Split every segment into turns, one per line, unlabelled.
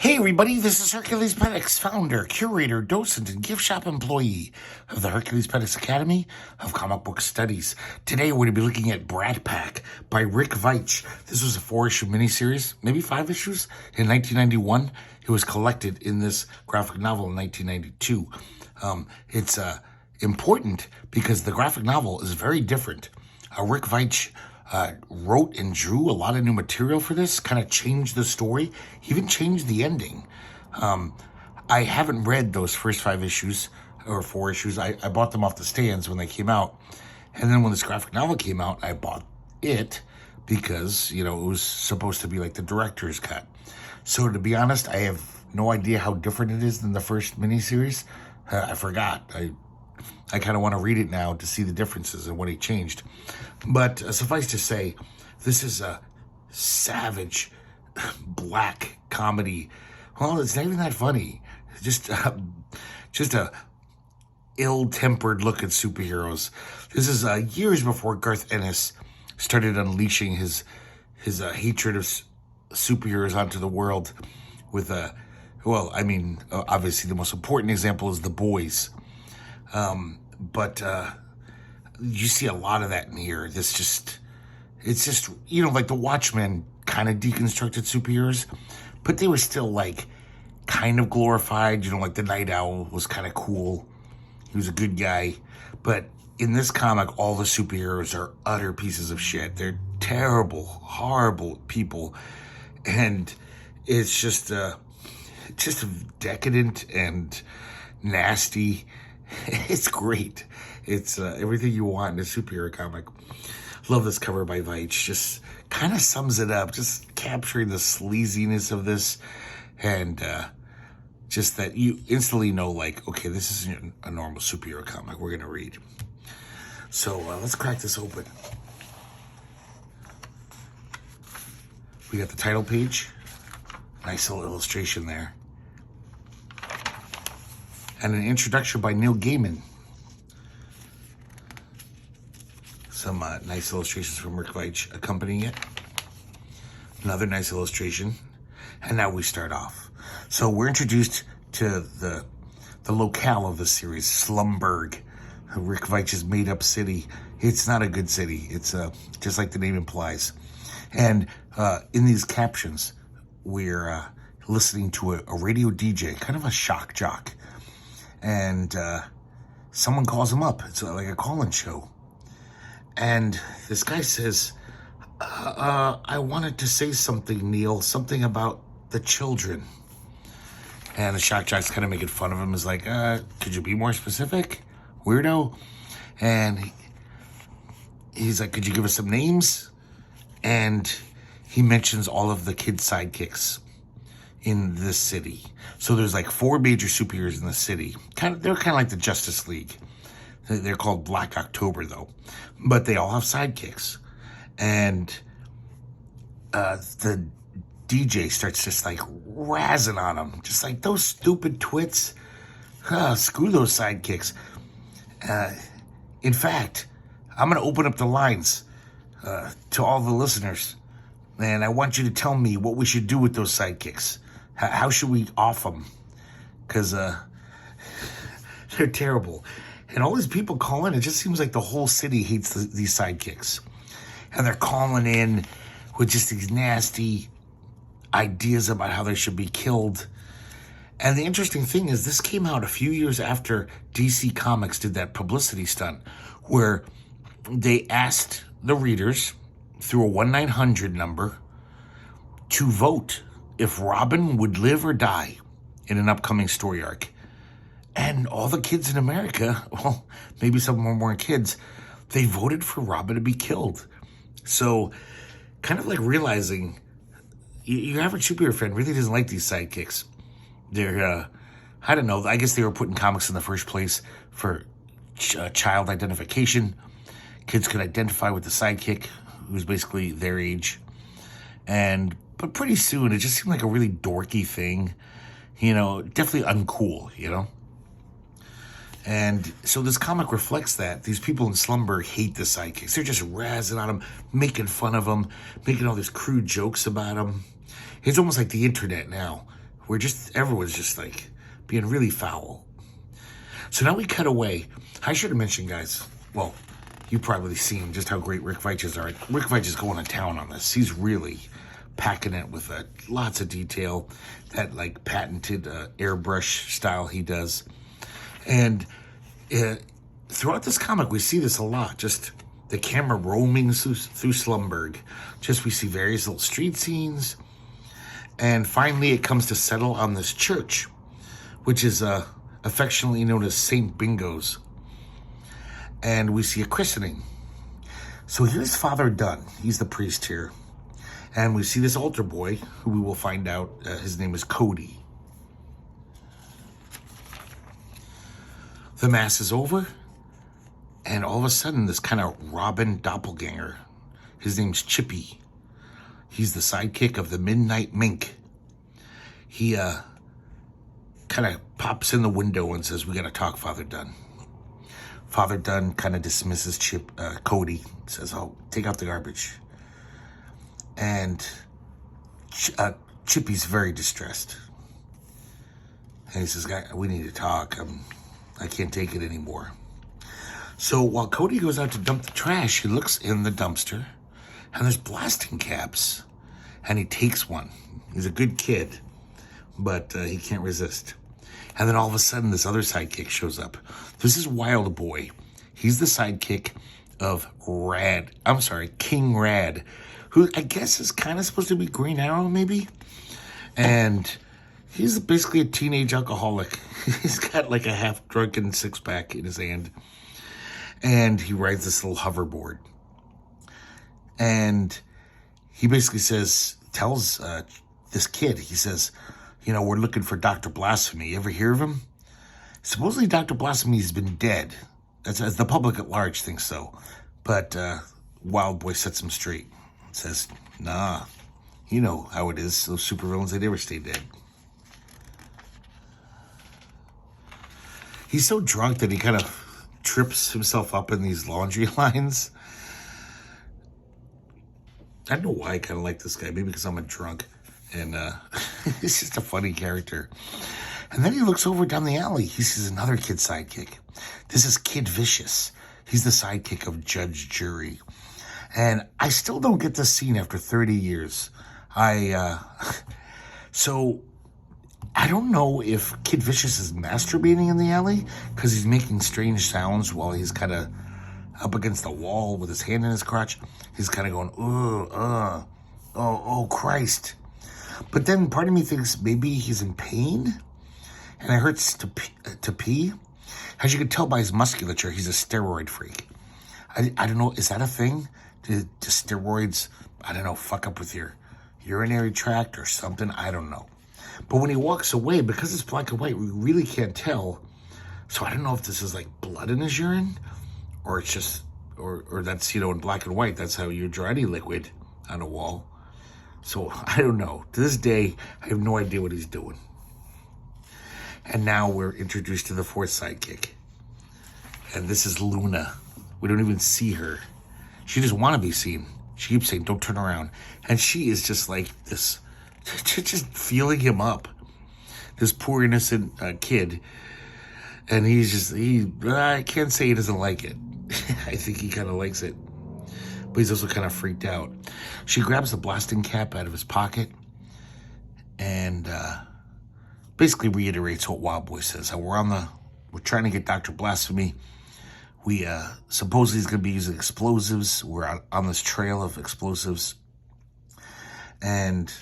Hey everybody, this is herculespetix, founder, curator, docent, and gift shop employee of the herculespetix Academy of Comic Book Studies. Today we're going to be looking at Brat Pack by Rick Veitch. This was a 4-issue miniseries, maybe 5 issues, in 1991. It was collected in this graphic novel in 1992. It's important because the graphic novel is very different. Rick Veitch wrote and drew a lot of new material for this, kind of changed the story, even changed the ending. I haven't read those first 5 issues or 4 issues. I bought them off the stands when they came out. And then when this graphic novel came out, I bought it because, it was supposed to be like the director's cut. So to be honest, I have no idea how different it is than the first miniseries. I forgot. I kind of want to read it now to see the differences and what he changed. But suffice to say, this is a savage, black comedy. Well, it's not even that funny. Just a ill-tempered look at superheroes. This is years before Garth Ennis started unleashing his hatred of superheroes onto the world with obviously the most important example is The Boys. But you see a lot of that in here. It's just, like the Watchmen kind of deconstructed superheroes, but they were still like kind of glorified. Like the Night Owl was kind of cool. He was a good guy. But in this comic, all the superheroes are utter pieces of shit. They're terrible, horrible people. And it's just decadent and nasty. It's great. It's everything you want in a superhero comic. Love this cover by Veitch. Just kind of sums it up. Just capturing the sleaziness of this. And just that you instantly know, like, okay, this isn't a normal superhero comic we're going to read. So let's crack this open. We got the title page. Nice little illustration there. And an introduction by Neil Gaiman. Some nice illustrations from Rick Veitch accompanying it. Another nice illustration. And now we start off. So we're introduced to the locale of the series, Slumberg, Rick Veitch's made-up city. It's not a good city. It's just like the name implies. And in these captions, we're listening to a radio DJ, kind of a shock jock. And someone calls him up. It's like a call-in show. And this guy says, I wanted to say something, Neil, something about the children. And the shock jock's kind of making fun of him. Is like, could you be more specific, weirdo? And he's like, could you give us some names? And he mentions all of the kid sidekicks in this city. So there's like 4 major superheroes in the city. They're kind of like the Justice League. They're called Black October, though. But they all have sidekicks. And the DJ starts just like razzing on them. Just like, those stupid twits. Screw those sidekicks. In fact, I'm going to open up the lines to all the listeners. And I want you to tell me what we should do with those sidekicks. How should we off them? Because they're terrible. And all these people call in. It just seems like the whole city hates these sidekicks. And they're calling in with just these nasty ideas about how they should be killed. And the interesting thing is this came out a few years after DC Comics did that publicity stunt where they asked the readers through a 1-900 number to vote if Robin would live or die in an upcoming story arc. And all the kids in America, well, maybe some of them weren't kids, they voted for Robin to be killed. So kind of like realizing your average superhero fan really doesn't like these sidekicks. They're, I don't know, I guess they were put in comics in the first place for child identification. Kids could identify with the sidekick, who's basically their age. But pretty soon, it just seemed like a really dorky thing. Definitely uncool, And so this comic reflects that. These people in Slumberg hate the sidekicks. They're just razzing on them, making fun of them, making all these crude jokes about them. It's almost like the internet now, where everyone's just like being really foul. So now we cut away. I should have mentioned, guys, well, you've probably seen just how great Rick Veitch is. Rick Veitch is going to town on this. He's really packing it with lots of detail, that like patented airbrush style he does. And throughout this comic, we see this a lot. Just the camera roaming through Slumberg. Just we see various little street scenes. And finally, it comes to settle on this church, which is affectionately known as St. Bingo's. And we see a christening. So here's Father Dunn. He's the priest here. And we see this altar boy, who we will find out his name is Cody. The mass is over. And all of a sudden, this kind of Robin doppelganger, his name's Chippy. He's the sidekick of the Midnight Mink. He kind of pops in the window and says, "We got to talk, Father Dunn." Father Dunn kind of dismisses Cody, says, "Oh, take out the garbage." And Chippy's very distressed. And he says, "We need to talk. I can't take it anymore." So while Cody goes out to dump the trash, he looks in the dumpster, and there's blasting caps. And he takes one. He's a good kid, but he can't resist. And then all of a sudden, this other sidekick shows up. This is Wild Boy. He's the sidekick of King Rad, who I guess is kind of supposed to be Green Arrow, maybe? And he's basically a teenage alcoholic. He's got like a half-drunken six-pack in his hand. And he rides this little hoverboard. And he basically tells this kid, he says, "We're looking for Dr. Blasphemy. You ever hear of him?" Supposedly Dr. Blasphemy's been dead. That's the public at large thinks so. But Wild Boy sets him straight. Says, "Nah, you know how it is. Those supervillains, they never stay dead." He's so drunk that he kind of trips himself up in these laundry lines. I don't know why I kind of like this guy. Maybe because I'm a drunk. And he's just a funny character. And then he looks over down the alley. He sees another kid sidekick. This is Kid Vicious. He's the sidekick of Judge Jury. And I still don't get this scene after 30 years. So I don't know if Kid Vicious is masturbating in the alley because he's making strange sounds while he's kind of up against the wall with his hand in his crotch. He's kind of going, oh, Christ. But then part of me thinks maybe he's in pain and it hurts to pee. As you can tell by his musculature, he's a steroid freak. I don't know, is that a thing? Do steroids, I don't know, fuck up with your urinary tract or something? I don't know. But when he walks away, because it's black and white, we really can't tell. So I don't know if this is like blood in his urine or it's just, or that's, in black and white, that's how you draw any liquid on a wall. So I don't know. To this day, I have no idea what he's doing. And now we're introduced to the fourth sidekick. And this is Luna. We don't even see her. She doesn't want to be seen. She keeps saying, "Don't turn around." And she is just like this, just feeling him up. This poor innocent kid. And I can't say he doesn't like it. I think he kind of likes it. But he's also kind of freaked out. She grabs the blasting cap out of his pocket and basically reiterates what Wild Boy says. How we're trying to get Dr. Blasphemy. We supposedly he's going to be using explosives. We're on this trail of explosives. And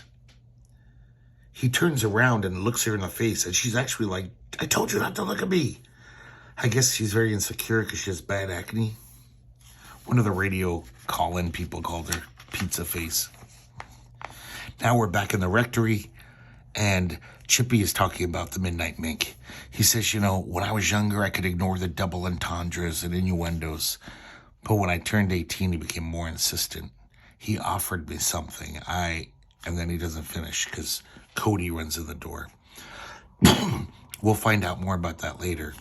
he turns around and looks her in the face. And she's actually like, "I told you not to look at me." I guess she's very insecure because she has bad acne. One of the radio call-in people called her Pizza Face. Now we're back in the rectory, and Chippy is talking about the Midnight Mink. He says, when I was younger, I could ignore the double entendres and innuendos. But when I turned 18, he became more insistent. He offered me something. And then he doesn't finish because Cody runs in the door. We'll find out more about that later.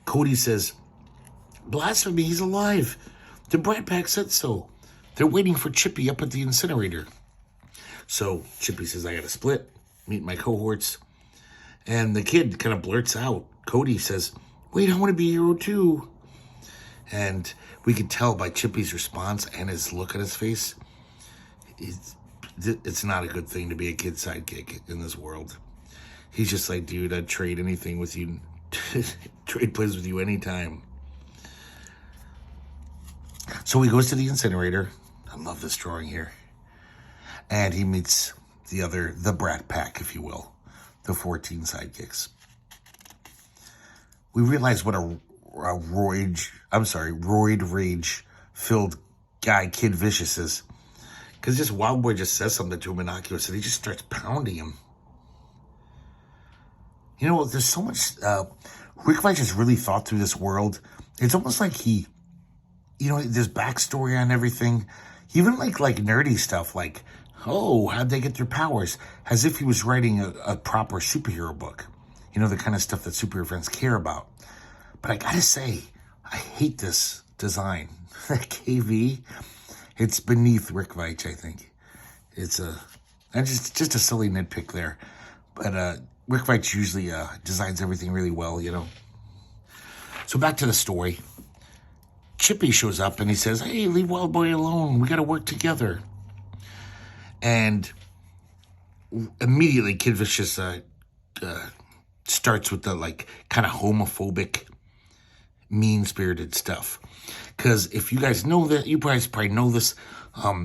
Cody says, "Blasphemy, he's alive. The Brat Pack said so. They're waiting for Chippy up at the incinerator." So Chippy says, I got to split, meet my cohorts. And the kid kind of blurts out. Cody says, wait, I want to be a hero too. And we could tell by Chippy's response and his look on his face, it's not a good thing to be a kid sidekick in this world. He's just like, dude, I'd trade anything with you. Trade plays with you anytime. So he goes to the incinerator. I love this drawing here. And he meets the Brat Pack, if you will. The 14 sidekicks. We realize what a roid rage-filled guy Kid Vicious is. Because this Wild Boy just says something to him innocuous and he just starts pounding him. You know, there's so much... Rick Veitch has really thought through this world. It's almost like he... You know, there's backstory on everything. Even like nerdy stuff like, oh, how'd they get their powers? As if he was writing a proper superhero book. You know, the kind of stuff that superhero fans care about. But I gotta say, I hate this design. That KV, it's beneath Rick Veitch, I think. It's just a silly nitpick there. But Rick Veitch usually designs everything really well, you know. So back to the story. Chippy shows up and he says, hey, leave Wild Boy alone. We gotta work together. And immediately Kid Vicious starts with the kind of homophobic, mean-spirited stuff. Because if you guys know that, you guys probably know this,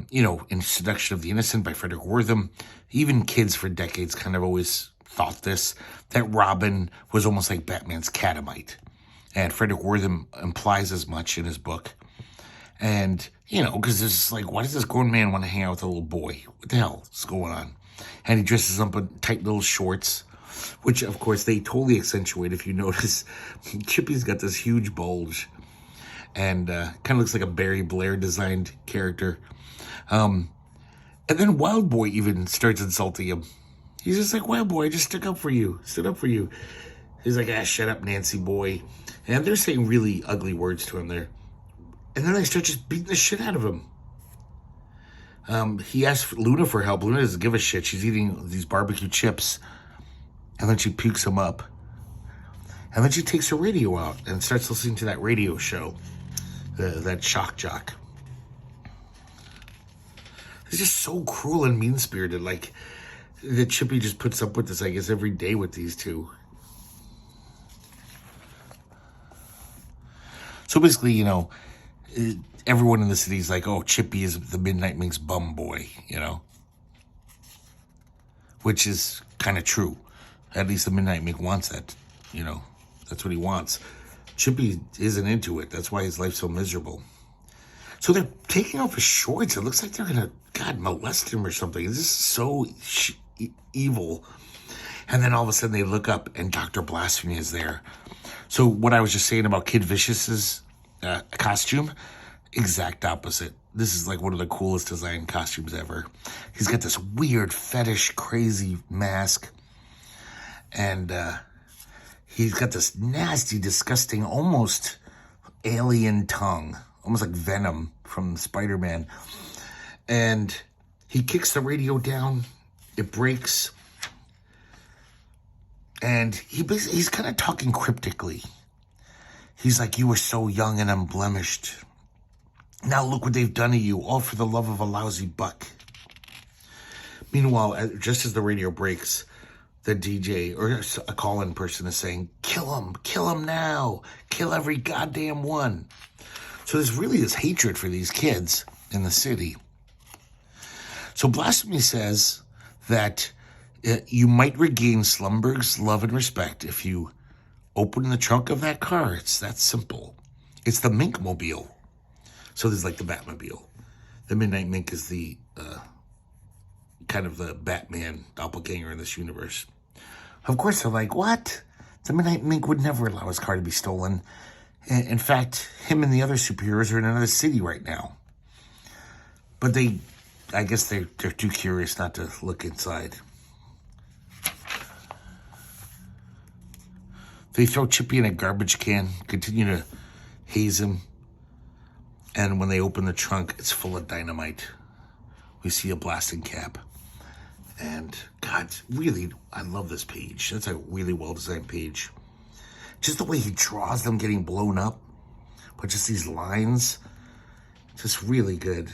you know, in Seduction of the Innocent by Frederick Wortham, even kids for decades kind of always thought this, that Robin was almost like Batman's catamite. And Frederick Wortham implies as much in his book. And, you know, because it's like, why does this grown man want to hang out with a little boy? What the hell is going on? And he dresses up in tight little shorts, which, of course, they totally accentuate. If you notice, Chippy's got this huge bulge and kind of looks like a Barry Blair-designed character. And then Wild Boy even starts insulting him. He's just like, Wild Boy, I just stood up for you. He's like, shut up, Nancy boy. And they're saying really ugly words to him there. And then they start just beating the shit out of him. He asks Luna for help. Luna doesn't give a shit. She's eating these barbecue chips. And then she pukes them up. And then she takes her radio out and starts listening to that radio show. That shock jock. It's just so cruel and mean-spirited. Like, that Chippy just puts up with this, I guess, every day with these two. So basically, you know, everyone in the city is like, oh, Chippy is the Midnight Mink's bum boy, you know. Which is kind of true. At least the Midnight Mink wants that, you know. That's what he wants. Chippy isn't into it. That's why his life's so miserable. So they're taking off his shorts. It looks like they're going to, God, molest him or something. This is so evil. And then all of a sudden they look up and Dr. Blasphemy is there. So what I was just saying about Kid Vicious's costume, exact opposite. This is like one of the coolest design costumes ever. He's got this weird fetish crazy mask. And he's got this nasty, disgusting, almost alien tongue. Almost like Venom from Spider-Man. And he kicks the radio down. It breaks. And he's kind of talking cryptically. He's like, you were so young and unblemished. Now look what they've done to you, all for the love of a lousy buck. Meanwhile, just as the radio breaks, the DJ or a call-in person is saying, kill him now, kill every goddamn one. So there's really this hatred for these kids in the city. So Blasphemy says that you might regain Slumberg's love and respect if you open the trunk of that car. It's that simple. It's the Minkmobile. So there's like the Batmobile. The Midnight Mink is the kind of the Batman doppelganger in this universe. Of course, they're like, what? The Midnight Mink would never allow his car to be stolen. In fact, him and the other superheroes are in another city right now. But I guess they're too curious not to look inside. They throw Chippy in a garbage can, continue to haze him. And when they open the trunk, it's full of dynamite. We see a blasting cap. And God, really, I love this page. That's a really well-designed page. Just the way he draws them getting blown up, but just these lines, just really good.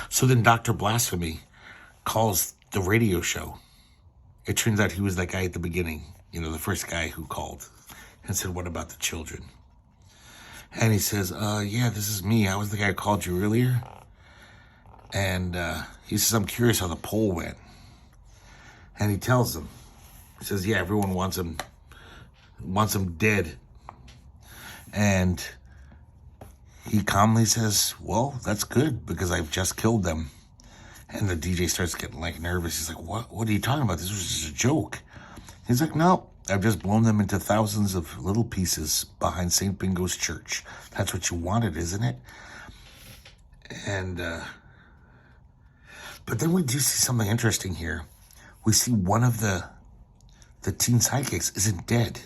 So then Dr. Blasphemy calls the radio show. It turns out he was that guy at the beginning, the first guy who called and said, what about the children? And he says, yeah, this is me. I was the guy who called you earlier. And he says, I'm curious how the poll went. And he tells them, he says, yeah, everyone wants him dead. And he calmly says, well, that's good because I've just killed them. And the DJ starts getting nervous. He's like, what are you talking about? This was just a joke. He's like, no, I've just blown them into thousands of little pieces behind St. Bingo's church. That's what you wanted, isn't it? And, but then we do see something interesting here. We see one of the teen sidekicks isn't dead.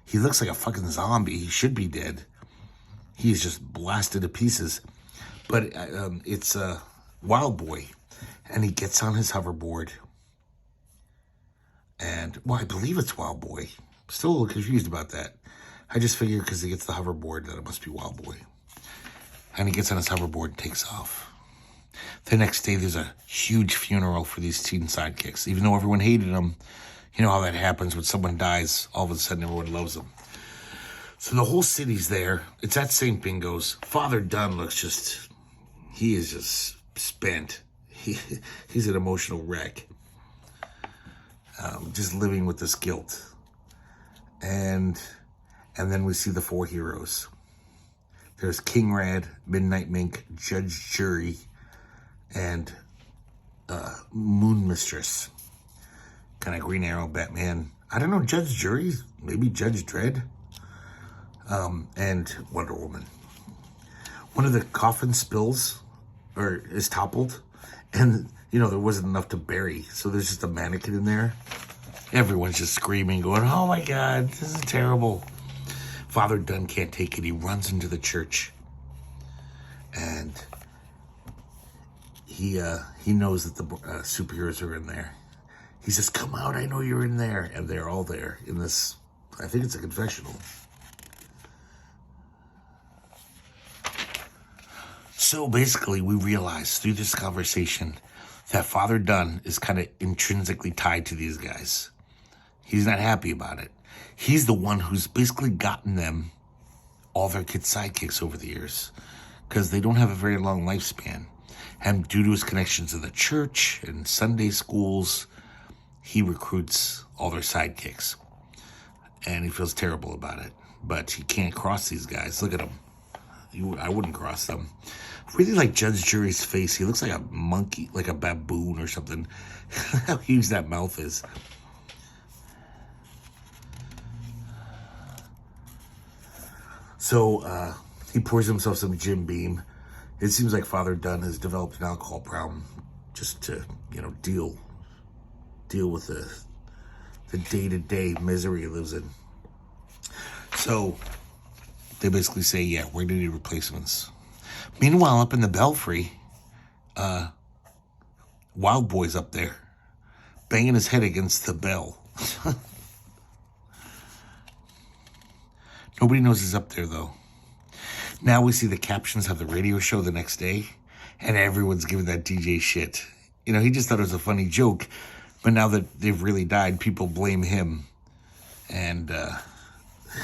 He looks like a fucking zombie. He should be dead. He's just blasted to pieces. But it's Wild Boy. And he gets on his hoverboard. And, well, I believe it's Wild Boy. Still a little confused about that. I just figured because he gets the hoverboard that it must be Wild Boy. And he gets on his hoverboard and takes off. The next day, there's a huge funeral for these teen sidekicks. Even though everyone hated them, you know how that happens when someone dies, all of a sudden everyone loves them. So the whole city's there. It's at St. Bingo's. Father Dunn looks he is just spent. He's an emotional wreck. Just living with this guilt. And then we see the four heroes. There's King Rad, Midnight Mink, Judge Jury, and Moon Mistress. Kind of Green Arrow, Batman. I don't know, Judge Jury? Maybe Judge Dredd? And Wonder Woman. One of the coffin spills, or is toppled, and, there wasn't enough to bury, so there's just a mannequin in there. Everyone's just screaming, going, oh my God, this is terrible. Father Dunn can't take it. He runs into the church, and he knows that the superheroes are in there. He says, come out, I know you're in there. And they're all there in this, I think it's a confessional. So basically, we realize through this conversation that Father Dunn is kind of intrinsically tied to these guys. He's not happy about it. He's the one who's basically gotten them all their kid sidekicks over the years because they don't have a very long lifespan. And due to his connections to the church and Sunday schools, he recruits all their sidekicks. And he feels terrible about it. But he can't cross these guys. Look at him. I wouldn't cross them. Really like Judge Jury's face. He looks like a monkey, like a baboon or something. How huge that mouth is. So he pours himself some Jim Beam. It seems like Father Dunn has developed an alcohol problem just to, deal with the day-to-day misery he lives in. So they basically say, yeah, we're going to need replacements. Meanwhile, up in the Belfry, Wild Boy's up there, banging his head against the bell. Nobody knows he's up there, though. Now we see the captions of the radio show the next day, and everyone's giving that DJ shit. He just thought it was a funny joke, but now that they've really died, people blame him. And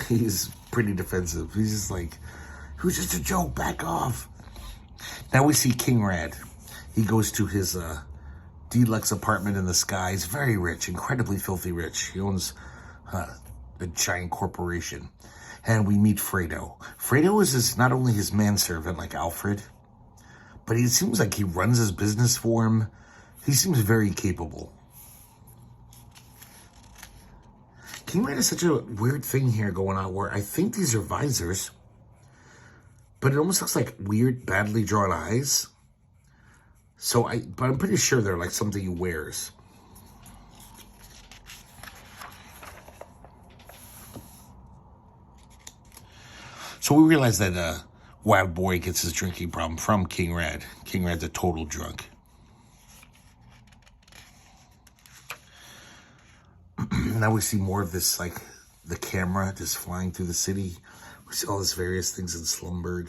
he's pretty defensive. He's just like, it was just a joke, back off. Now we see King Rad. He goes to his deluxe apartment in the sky. He's very rich, incredibly filthy rich. He owns a giant corporation. And we meet Fredo. Fredo is not only his manservant like Alfred, but it seems like he runs his business for him. He seems very capable. King Rad has such a weird thing here going on where I think these are visors, but it almost looks like weird, badly drawn eyes. But I'm pretty sure they're like something he wears. So we realize that Wild Boy gets his drinking problem from King Rad. King Rad's a total drunk. Now we see more of this, like, the camera just flying through the city. We see all these various things in Slumberg.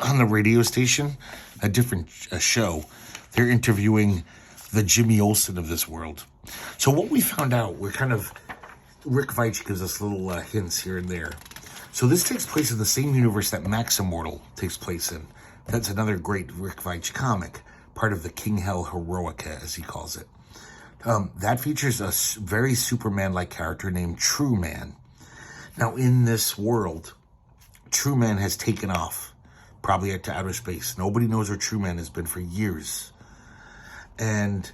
On the radio station, a different show, they're interviewing the Jimmy Olsen of this world. So what we found out, Rick Veitch gives us little hints here and there. So this takes place in the same universe that Max Immortal takes place in. That's another great Rick Veitch comic, part of the King Hell Heroica, as he calls it. That features a very Superman-like character named True Man. Now, in this world, True Man has taken off, probably to outer space. Nobody knows where True Man has been for years. And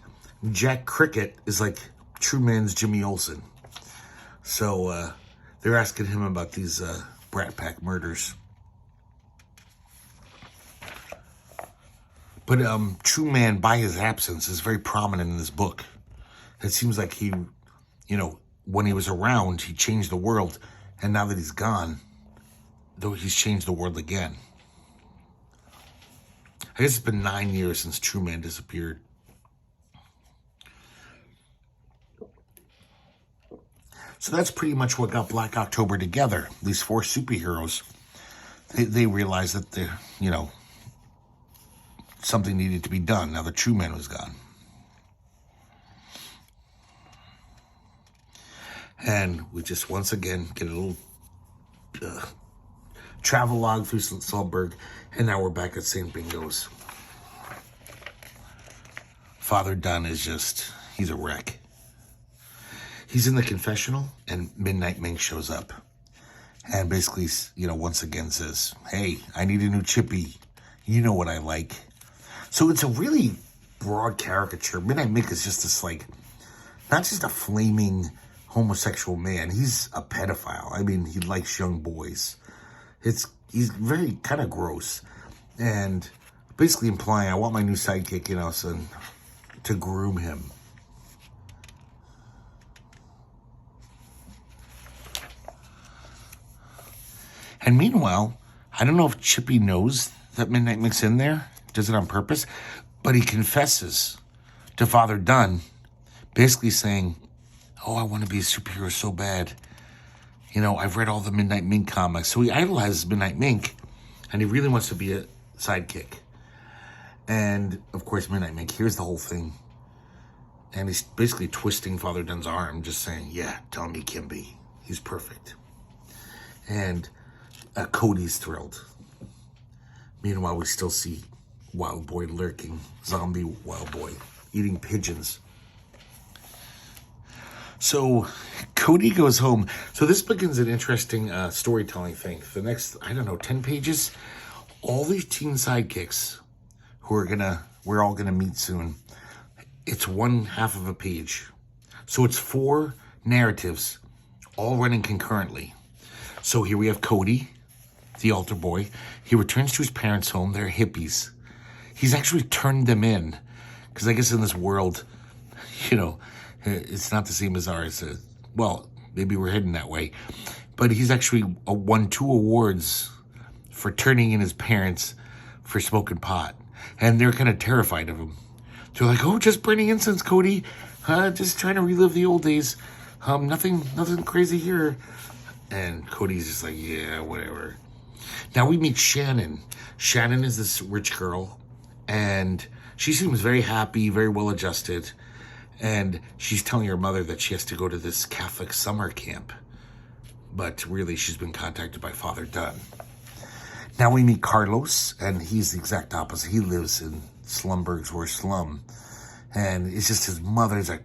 Jack Cricket is like True Man's Jimmy Olsen. So they're asking him about these Brat Pack murders. But True Man, by his absence, is very prominent in this book. It seems like he, when he was around, he changed the world. And now that he's gone, though, he's changed the world again. I guess it's been 9 years since True Man disappeared. So that's pretty much what got Black October together. These 4 superheroes, they realized that something needed to be done now that True Man was gone. And we just once again get a little travel log through Slumberg, and now we're back at St. Bingo's. Father Dunn is he's a wreck. He's in the confessional, and Midnight Mink shows up. And basically, once again says, hey, I need a new chippy. You know what I like. So it's a really broad caricature. Midnight Mink is just this, not just a flaming homosexual man. He's a pedophile. I mean, he likes young boys. He's very kind of gross. And basically implying, I want my new sidekick, to groom him. And meanwhile, I don't know if Chippy knows that Midnight Mink's in there, does it on purpose, but he confesses to Father Dunn, basically saying, oh, I want to be a superhero so bad. I've read all the Midnight Mink comics. So he idolizes Midnight Mink, and he really wants to be a sidekick. And, of course, Midnight Mink hears the whole thing, and he's basically twisting Father Dunn's arm, just saying, yeah, tell me Kimby. He's perfect. And Cody's thrilled. Meanwhile, we still see Wild Boy lurking, zombie Wild Boy, eating pigeons. So Cody goes home. So this begins an interesting storytelling thing. The next, 10 pages, all these teen sidekicks who we're all gonna meet soon. It's one half of a page. So it's 4 narratives, all running concurrently. So here we have Cody, the altar boy. He returns to his parents' home. They're hippies. He's actually turned them in. Because I guess in this world, it's not the same as ours. Well, maybe we're heading that way. But he's actually won 2 awards for turning in his parents for smoking pot. And they're kind of terrified of him. They're like, oh, just burning incense, Cody. Just trying to relive the old days. Nothing crazy here. And Cody's just like, yeah, whatever. Now we meet Shannon. Shannon is this rich girl. And she seems very happy, very well adjusted. And she's telling her mother that she has to go to this Catholic summer camp. But really, she's been contacted by Father Dunn. Now we meet Carlos, and he's the exact opposite. He lives in Slumberg's worst slum. And it's just his mother's a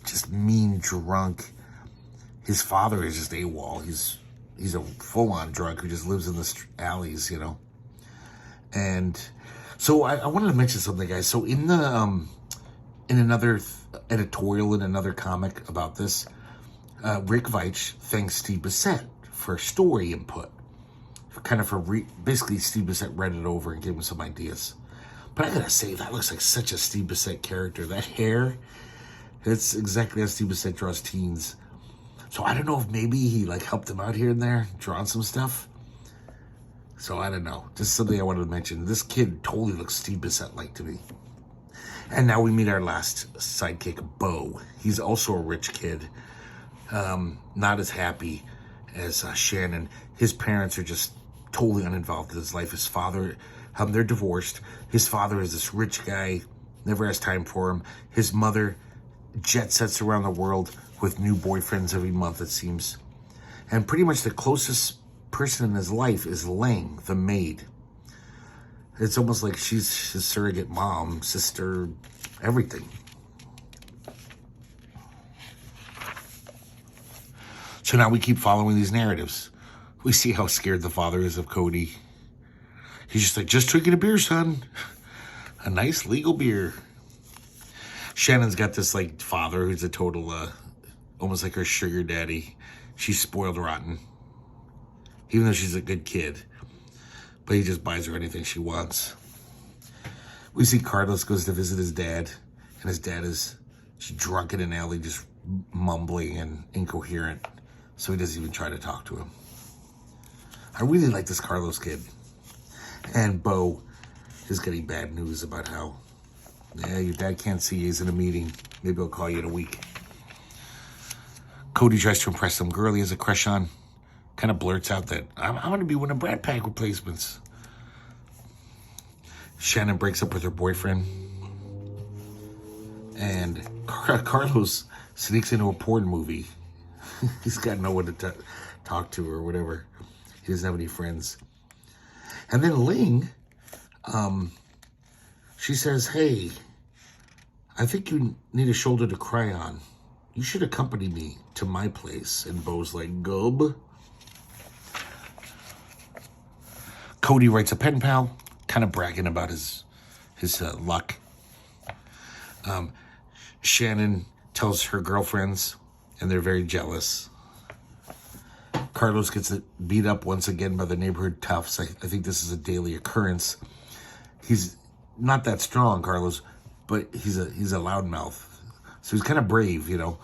just mean drunk. His father is just AWOL. He's a full-on drunk who just lives in the alleys, And so I wanted to mention something, guys. So in the in another editorial in another comic about this, Rick Veitch thanks Steve Bissett for story input. Basically, Steve Bissett read it over and gave him some ideas. But I gotta say, that looks like such a Steve Bissett character. That hair, it's exactly how Steve Bissett draws teens. So I don't know if maybe he like helped him out here and there, drawing some stuff. So I don't know. Just something I wanted to mention. This kid totally looks Steve Bissett-like to me. And now we meet our last sidekick, Bo. He's also a rich kid. Not as happy as Shannon. His parents are just totally uninvolved in his life. His father, they're divorced. His father is this rich guy, never has time for him. His mother jet sets around the world with new boyfriends every month, it seems. And pretty much the closest person in his life is Lang, the maid. It's almost like she's his surrogate mom, sister, everything. So now we keep following these narratives. We see how scared the father is of Cody. He's just like, just drinking a beer, son. A nice legal beer. Shannon's got this like father who's a total, almost like her sugar daddy. She's spoiled rotten. Even though she's a good kid. But he just buys her anything she wants. We see Carlos goes to visit his dad. And his dad is drunk in an alley, just mumbling and incoherent. So he doesn't even try to talk to him. I really like this Carlos kid. And Bo is getting bad news about how, yeah, your dad can't see you. He's in a meeting. Maybe I'll call you in a week. Cody tries to impress some girl he has a crush on. Kind of blurts out that, I'm going to be one of Brat Pack replacements. Shannon breaks up with her boyfriend. And Carlos sneaks into a porn movie. He's got no one to talk to or whatever. He doesn't have any friends. And then Ling, she says, hey, I think you need a shoulder to cry on. You should accompany me to my place. And Bo's like, Gob. Cody writes a pen pal, kind of bragging about his luck. Shannon tells her girlfriends, and they're very jealous. Carlos gets beat up once again by the neighborhood toughs. I think this is a daily occurrence. He's not that strong, Carlos, but he's a loudmouth. So he's kind of brave, you know.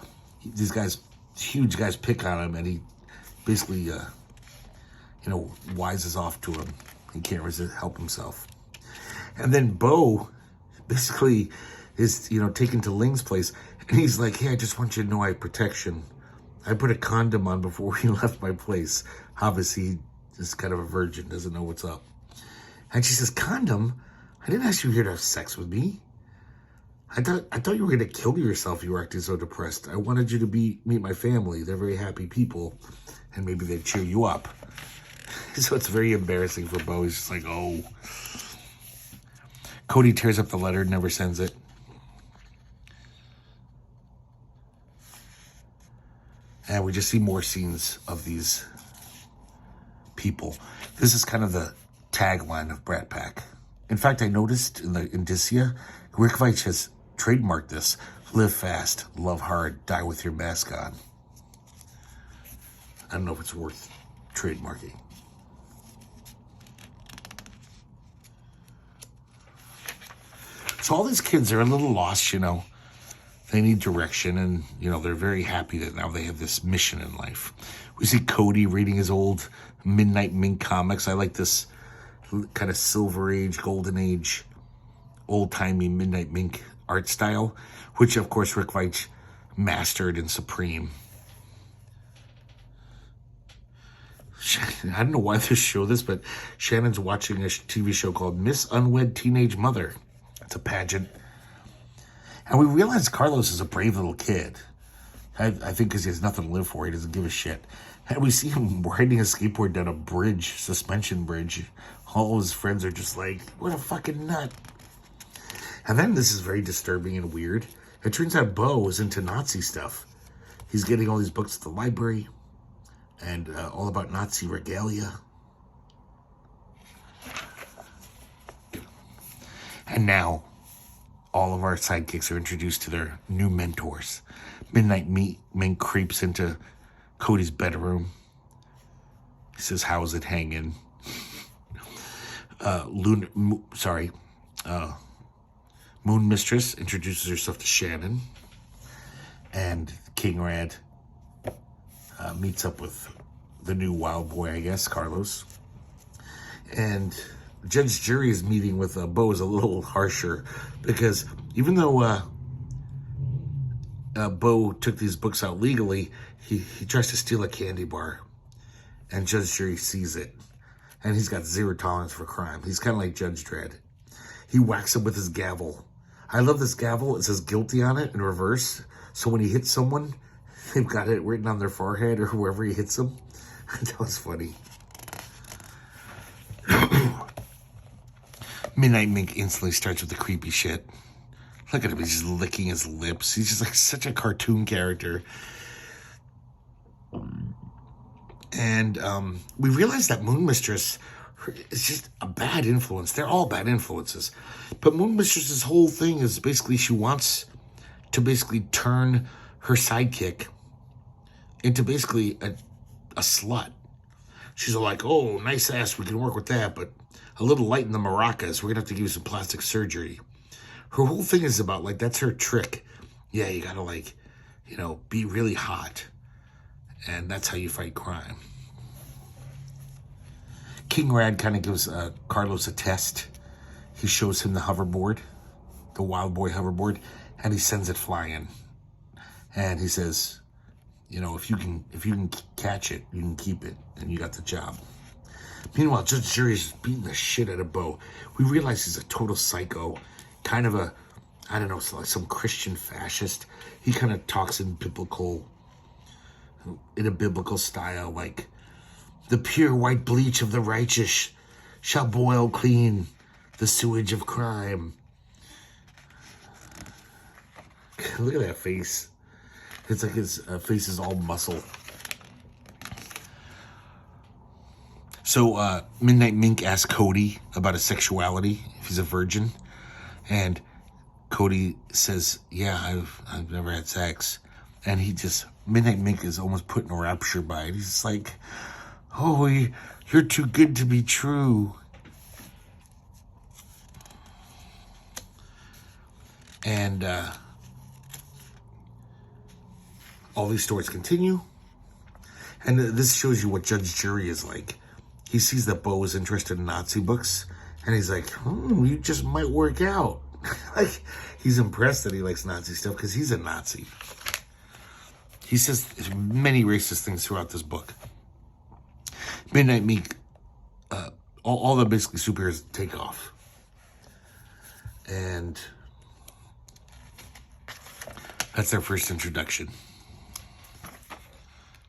These guys, huge guys, pick on him, and he basically, wises off to him. He can't help himself. And then Bo basically is, taken to Ling's place. And he's like, hey, I just want you to know I have protection. I put a condom on before he left my place. Obviously, he's kind of a virgin, doesn't know what's up. And she says, condom? I didn't ask you here to have sex with me. I thought you were going to kill yourself. You were acting so depressed. I wanted you to meet my family. They're very happy people. And maybe they'd cheer you up. So it's very embarrassing for Bo. He's just like, oh. Cody tears up the letter, never sends it. And we just see more scenes of these people. This is kind of the tagline of Brat Pack. In fact, I noticed in the indicia, Rick Veitch has trademarked this. Live fast, love hard, die with your mask on. I don't know if it's worth trademarking. So all these kids are a little lost, They need direction, and, they're very happy that now they have this mission in life. We see Cody reading his old Midnight Mink comics. I like this kind of Silver Age, Golden Age, old-timey Midnight Mink art style, which, of course, Rick Veitch mastered in Supreme. I don't know why they show this, but Shannon's watching a TV show called Miss Unwed Teenage Mother. It's a pageant. And we realize Carlos is a brave little kid. I think because he has nothing to live for. He doesn't give a shit. And we see him riding a skateboard down a bridge, suspension bridge. All his friends are just like, what a fucking nut. And then this is very disturbing and weird. It turns out Bo is into Nazi stuff. He's getting all these books at the library. And all about Nazi regalia. And now, all of our sidekicks are introduced to their new mentors. Midnight Mink creeps into Cody's bedroom. He says, how's it hanging? Moon Mistress introduces herself to Shannon. And King Rad meets up with the new wild boy, I guess, Carlos. And Judge Jury's meeting with Bo is a little harsher because even though Bo took these books out legally, he tries to steal a candy bar. And Judge Jury sees it. And he's got zero tolerance for crime. He's kind of like Judge Dredd. He whacks him with his gavel. I love this gavel. It says guilty on it in reverse. So when he hits someone, they've got it written on their forehead or wherever he hits them. That was funny. Midnight Mink instantly starts with the creepy shit. Look at him. He's just licking his lips. He's just like such a cartoon character. And we realize that Moon Mistress is just a bad influence. They're all bad influences. But Moon Mistress's whole thing is basically she wants to basically turn her sidekick into basically a slut. She's like, oh, nice ass, we can work with that, but a little light in the maracas, we're going to have to give you some plastic surgery. Her whole thing is about, like, that's her trick. Yeah, you got to, like, you know, be really hot. And that's how you fight crime. King Rad kind of gives Carlos a test. He shows him the hoverboard, the Wild Boy hoverboard, and he sends it flying. And he says, you know, if you can catch it, you can keep it, and you got the job. Meanwhile, Judge Jury's beating the shit out of Bo. We realize he's a total psycho, kind of a, I don't know, like some Christian fascist. He kind of talks in a biblical style, like, the pure white bleach of the righteous shall boil clean the sewage of crime. Look at that face. It's like his face is all muscle. So Midnight Mink asks Cody about his sexuality, if he's a virgin. And Cody says, yeah, I've never had sex. And Midnight Mink is almost put in a rapture by it. He's just like, oh, you're too good to be true. And all these stories continue. And this shows you what Judge Jury is like. He sees that Bo is interested in Nazi books. And he's like, you just might work out. Like, he's impressed that he likes Nazi stuff because he's a Nazi. He says many racist things throughout this book. Midnight Mink, all the basically superheroes take off. And that's their first introduction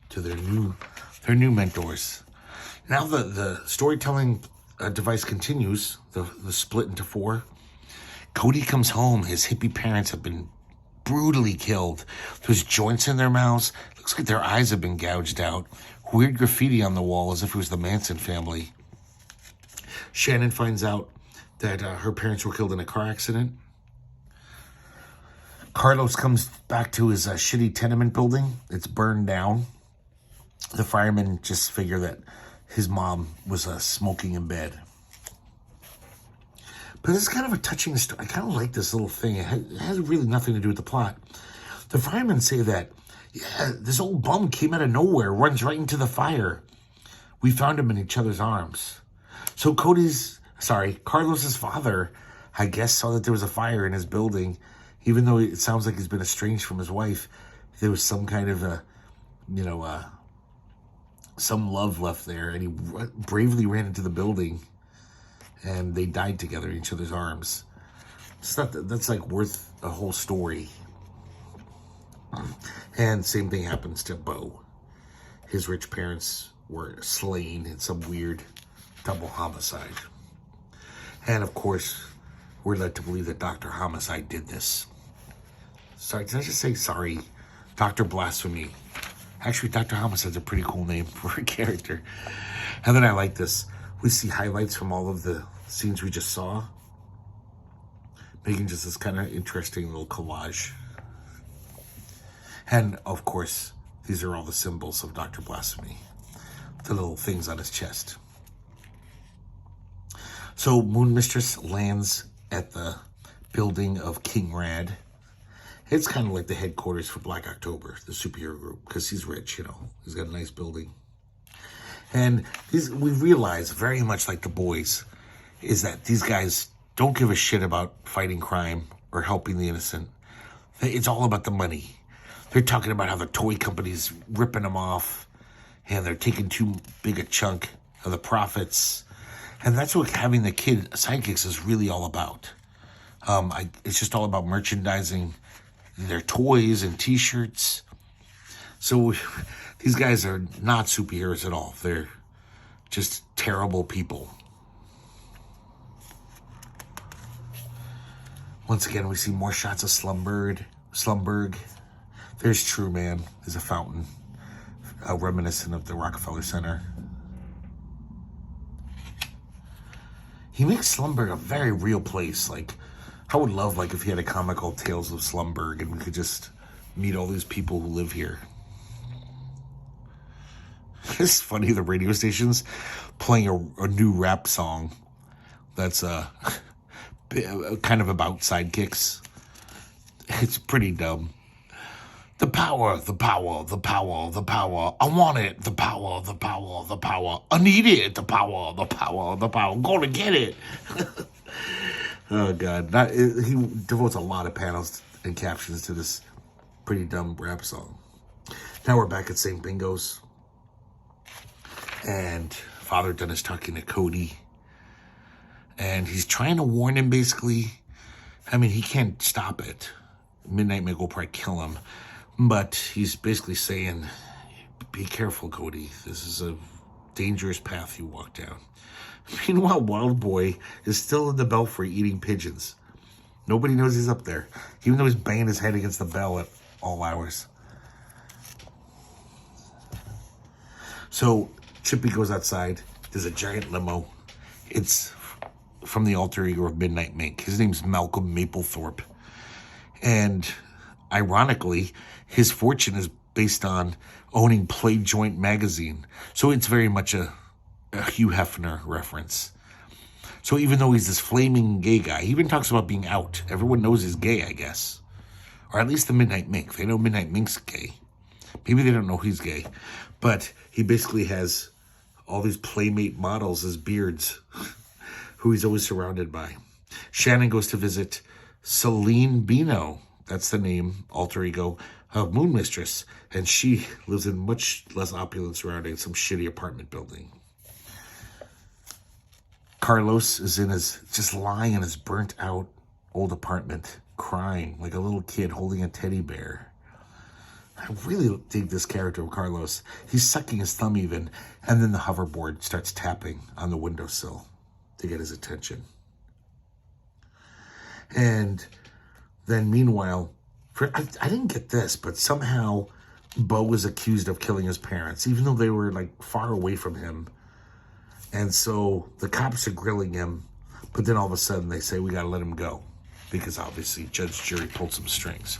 to their new mentors. Now the storytelling device continues, the split into 4. Cody comes home. His hippie parents have been brutally killed. There's joints in their mouths. Looks like their eyes have been gouged out. Weird graffiti on the wall as if it was the Manson family. Shannon finds out that her parents were killed in a car accident. Carlos comes back to his shitty tenement building. It's burned down. The firemen just figure that his mom was smoking in bed. But this is kind of a touching story. I kind of like this little thing. It has really nothing to do with the plot. The firemen say that, yeah, this old bum came out of nowhere, runs right into the fire. We found him in each other's arms. So Carlos's father, I guess, saw that there was a fire in his building. Even though it sounds like he's been estranged from his wife, there was some kind of some love left there. And he bravely ran into the building. And they died together in each other's arms. That's like worth a whole story. And same thing happens to Bo. His rich parents were slain in some weird double homicide. And of course, we're led to believe that Dr. Homicide did this. Sorry, did I just say sorry? Dr. Blasphemy. Actually, Dr. Homicide's a pretty cool name for a character. And then I like this. We see highlights from all of the scenes we just saw, making just this kind of interesting little collage. And, of course, these are all the symbols of Dr. Blasphemy, the little things on his chest. So Moon Mistress lands at the building of King Rad. It's kind of like the headquarters for Black October, the superhero group, because he's rich, He's got a nice building. And we realize, very much like the boys, is that these guys don't give a shit about fighting crime or helping the innocent. It's all about the money. They're talking about how the toy company's ripping them off, and they're taking too big a chunk of the profits. And that's what having the kid sidekicks is really all about. It's just all about merchandising their toys and T-shirts. So these guys are not superheroes at all. They're just terrible people. Once again, we see more shots of Slumberg. There's True Man. There's a fountain, reminiscent of the Rockefeller Center. He makes Slumberg a very real place. Like, I would love, if he had a comic called Tales of Slumberg, and we could just meet all these people who live here. It's funny, the radio station's playing a new rap song that's kind of about sidekicks. It's pretty dumb. The power, the power, the power, the power. I want it. The power, the power, the power. I need it. The power, the power, the power. I'm gonna get it. Oh, God. He devotes a lot of panels and captions to this pretty dumb rap song. Now we're back at St. Bingo's. And Father Dunn is talking to Cody. And he's trying to warn him, basically. I mean, he can't stop it. Midnight Meg will probably kill him. But he's basically saying, be careful, Cody. This is a dangerous path you walk down. Meanwhile, Wild Boy is still in the belfry eating pigeons. Nobody knows he's up there, even though he's banging his head against the bell at all hours. So Chippy goes outside. There's a giant limo. It's from the alter ego of Midnight Mink. His name's Malcolm Mapplethorpe. And ironically, his fortune is based on owning Play Joint magazine. So it's very much a Hugh Hefner reference. So even though he's this flaming gay guy, he even talks about being out. Everyone knows he's gay, I guess. Or at least the Midnight Mink. They know Midnight Mink's gay. Maybe they don't know he's gay. But he basically has all these Playmate models as beards who he's always surrounded by. Shannon goes to visit Celine Bino. That's the name, alter ego, of Moon Mistress. And she lives in much less opulent surroundings, some shitty apartment building. Carlos is just lying in his burnt out old apartment, crying like a little kid holding a teddy bear. I really dig this character of Carlos. He's sucking his thumb even, and then the hoverboard starts tapping on the windowsill to get his attention. And then meanwhile, I didn't get this, but somehow Bo was accused of killing his parents, even though they were far away from him. And so the cops are grilling him, but then all of a sudden they say, we got to let him go. Because obviously judge, jury pulled some strings.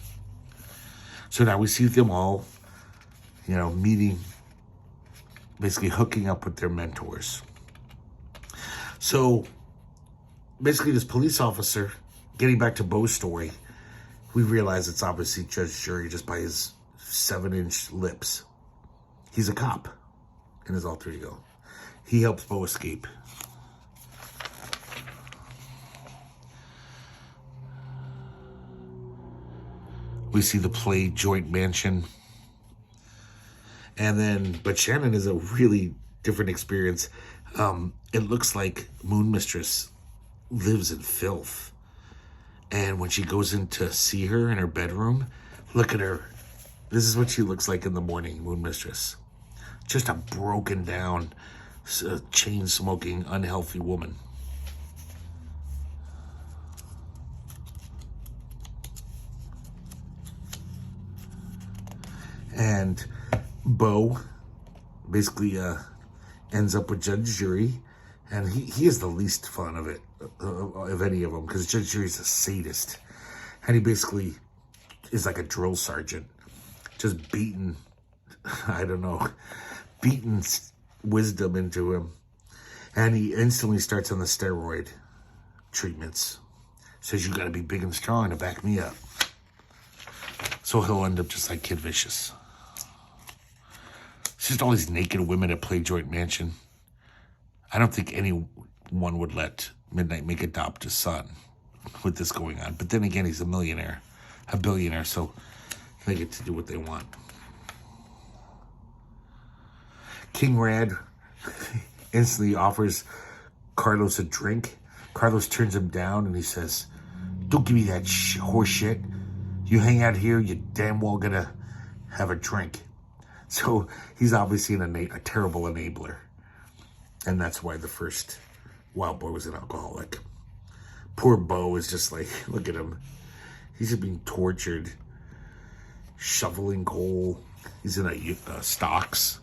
So now we see them all, meeting, basically hooking up with their mentors. So basically this police officer, getting back to Bo's story, we realize it's obviously judge, jury just by his 7-inch lips. He's a cop in his alter ego. He helps Bo escape. We see the Play Joint mansion. But Shannon is a really different experience. It looks like Moon Mistress lives in filth. And when she goes in to see her in her bedroom, look at her. This is what she looks like in the morning, Moon Mistress. Just a broken down, chain-smoking, unhealthy woman. And Bo basically ends up with Judge Jury, and he is the least fun of it, of any of them, because Judge Jury's a sadist, and he basically is like a drill sergeant, just beating wisdom into him, and he instantly starts on the steroid treatments. Says you got to be big and strong to back me up. So he'll end up just like Kid Vicious. It's just all these naked women at Play Joint Mansion. I don't think anyone would let Midnight Mink adopt his son with this going on. But then again, he's a billionaire, so they get to do what they want. King Rad instantly offers Carlos a drink. Carlos turns him down and he says, "Don't give me that horse shit. You hang out here, you're damn well gonna have a drink." So he's obviously a terrible enabler. And that's why the first Wild Boy was an alcoholic. Poor Bo is just like, look at him. He's just being tortured. Shoveling coal. He's in stocks.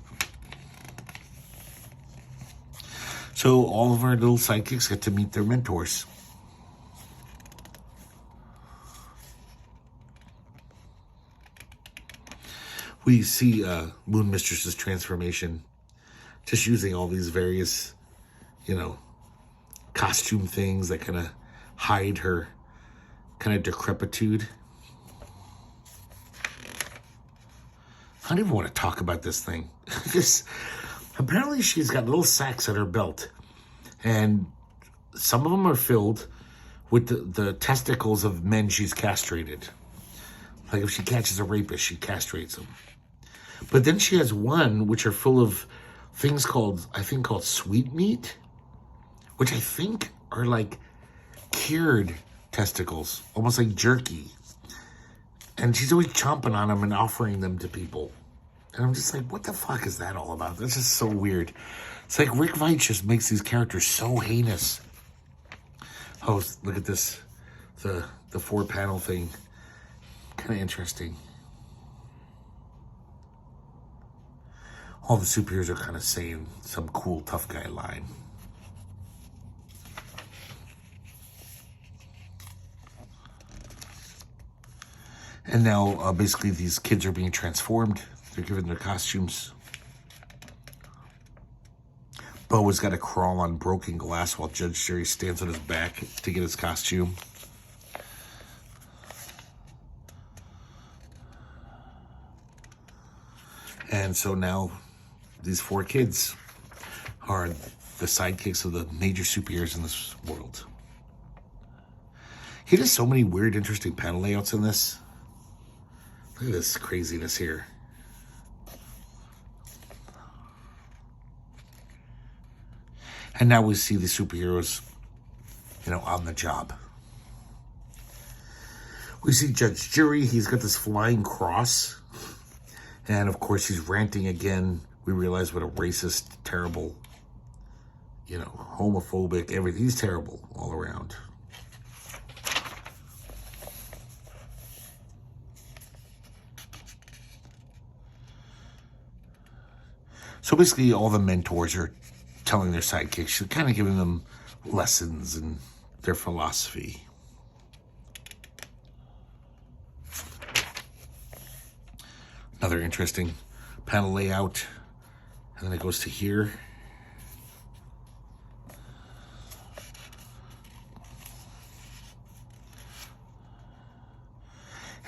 So all of our little sidekicks get to meet their mentors. We see Moon Mistress's transformation, just using all these various, costume things that kind of hide her kind of decrepitude. I don't even want to talk about this thing. Apparently she's got little sacks at her belt, and some of them are filled with the testicles of men she's castrated. Like if she catches a rapist, she castrates them. But then she has one which are full of things called sweetmeat, which I think are like cured testicles, almost like jerky. And she's always chomping on them and offering them to people. And I'm just like, what the fuck is that all about? That's just so weird. It's like Rick Veitch just makes these characters so heinous. Oh, look at this. The 4-panel thing. Kind of interesting. All the superheroes are kind of saying some cool tough guy line. And now, basically, these kids are being transformed. They're given their costumes. Bo has got to crawl on broken glass while Judge Jerry stands on his back to get his costume. And so now, these 4 kids are the sidekicks of the major superheroes in this world. He does so many weird, interesting panel layouts in this. Look at this craziness here. And now we see the superheroes, on the job. We see Judge Jury. He's got this flying cross. And, of course, he's ranting again. We realize what a racist, terrible, homophobic, everything. He's terrible all around. So basically all the mentors are telling their sidekicks, kind of giving them lessons in their philosophy. Another interesting panel layout. And then it goes to here.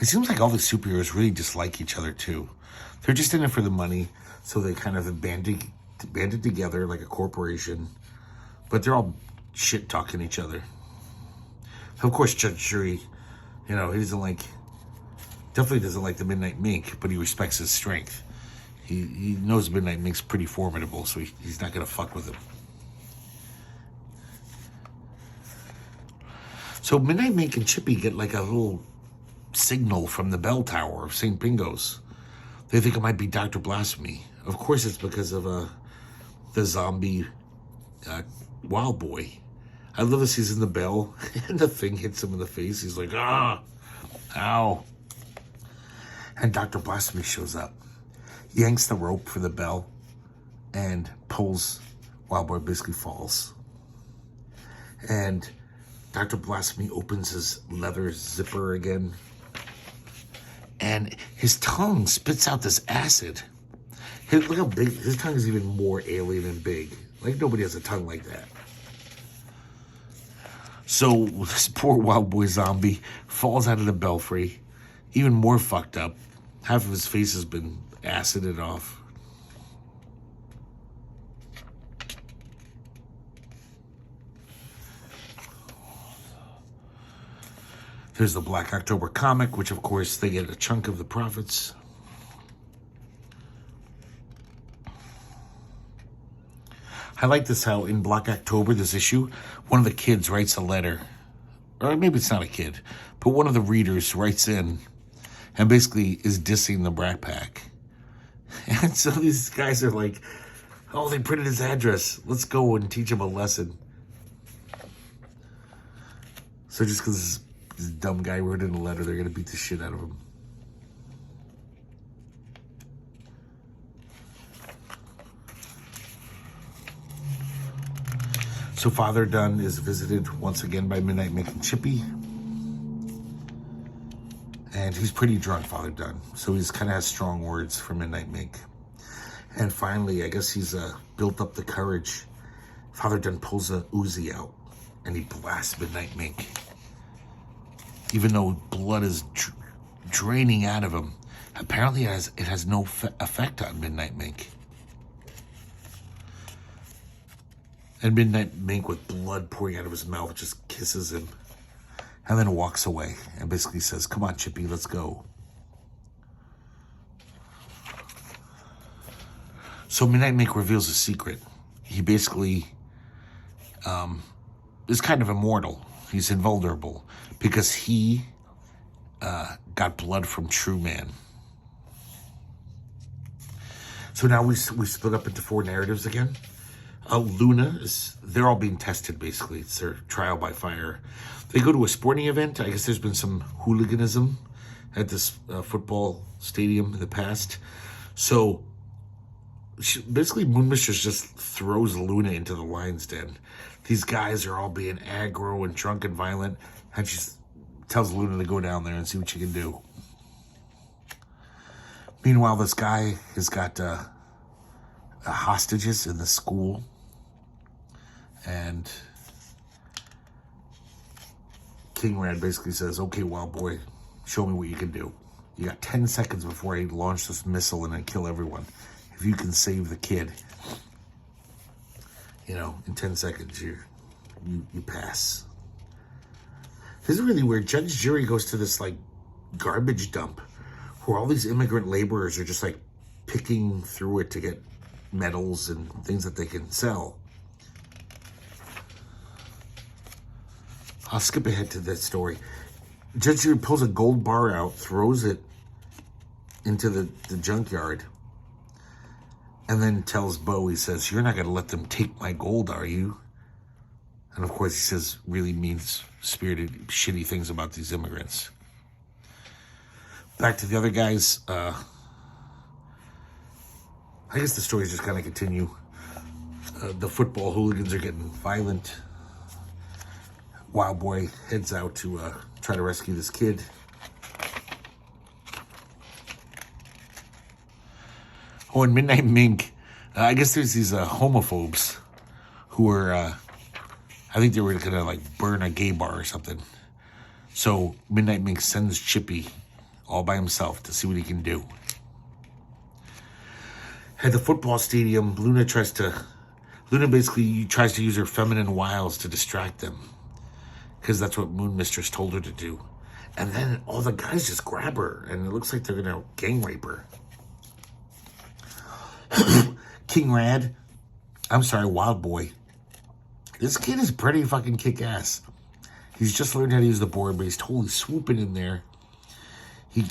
It seems like all the superheroes really dislike each other too. They're just in it for the money, so they kind of banded together like a corporation. But they're all shit-talking each other. Of course, Judge Jury, he definitely doesn't like the Midnight Mink, but he respects his strength. He knows Midnight Mink's pretty formidable, so he's not going to fuck with him. So Midnight Mink and Chippy get like a little signal from the bell tower of St. Bingo's. They think it might be Dr. Blasphemy. Of course it's because of the zombie Wild Boy. I love this. He's in the bell, and the thing hits him in the face. He's like, ow. And Dr. Blasphemy shows up. Yanks the rope for the bell and pulls. Wild Boy basically falls. And Dr. Blasphemy opens his leather zipper again. And his tongue spits out this acid. Look how big. His tongue is even more alien and big. Like nobody has a tongue like that. So this poor Wild Boy zombie falls out of the belfry. Even more fucked up, half of his face has been acided off. There's the Black October comic, which of course they get a chunk of the profits. I like this how in Black October, this issue, one of the kids writes a letter. Or maybe it's not a kid, but one of the readers writes in and basically is dissing the Brat Pack. And so these guys are like, oh, they printed his address. Let's go and teach him a lesson. So just because this dumb guy wrote in a letter, they're going to beat the shit out of him. So Father Dunn is visited once again by Midnight Mink and Chippy. And he's pretty drunk, Father Dunn. So he's kind of has strong words for Midnight Mink. And finally, I guess he's built up the courage. Father Dunn pulls a Uzi out and he blasts Midnight Mink. Even though blood is draining out of him, apparently it has no effect on Midnight Mink. And Midnight Mink, with blood pouring out of his mouth, just kisses him and then walks away and basically says, come on, Chippy, let's go. So Midnight Mink reveals a secret. He basically is kind of immortal. He's invulnerable because he got blood from True Man. So now we split up into 4 narratives again. Luna, they're all being tested, basically. It's their trial by fire. They go to a sporting event. I guess there's been some hooliganism at this football stadium in the past. So basically, Moon Mistress just throws Luna into the lion's den. These guys are all being aggro and drunk and violent. And she tells Luna to go down there and see what she can do. Meanwhile, this guy has got hostages in the school. And King Rad basically says, okay, wild boy, show me what you can do. You got 10 seconds before I launch this missile and I kill everyone. If you can save the kid, you know, in 10 seconds, you pass. This is really weird. Judge Jury goes to this, like, garbage dump where all these immigrant laborers are just, like, picking through it to get metals and things that they can sell. I'll skip ahead to that story. Judge Jury pulls a gold bar out, throws it into the junkyard, and then tells Bo, he says, you're not going to let them take my gold, are you? And of course he says really mean-spirited, shitty things about these immigrants. Back to the other guys. I guess the stories just kind of continue. The football hooligans are getting violent. Wild Boy heads out to try to rescue this kid. Oh, and Midnight Mink. I guess there's these homophobes who are, I think they were gonna like burn a gay bar or something. So Midnight Mink sends Chippy all by himself to see what he can do. At the football stadium, Luna basically tries to use her feminine wiles to distract them. Because that's what Moon Mistress told her to do. And then all the guys just grab her. And it looks like they're going to gang rape her. King Rad. I'm sorry, Wild Boy. This kid is pretty fucking kick-ass. He's just learned how to use the board, but he's totally swooping in there. He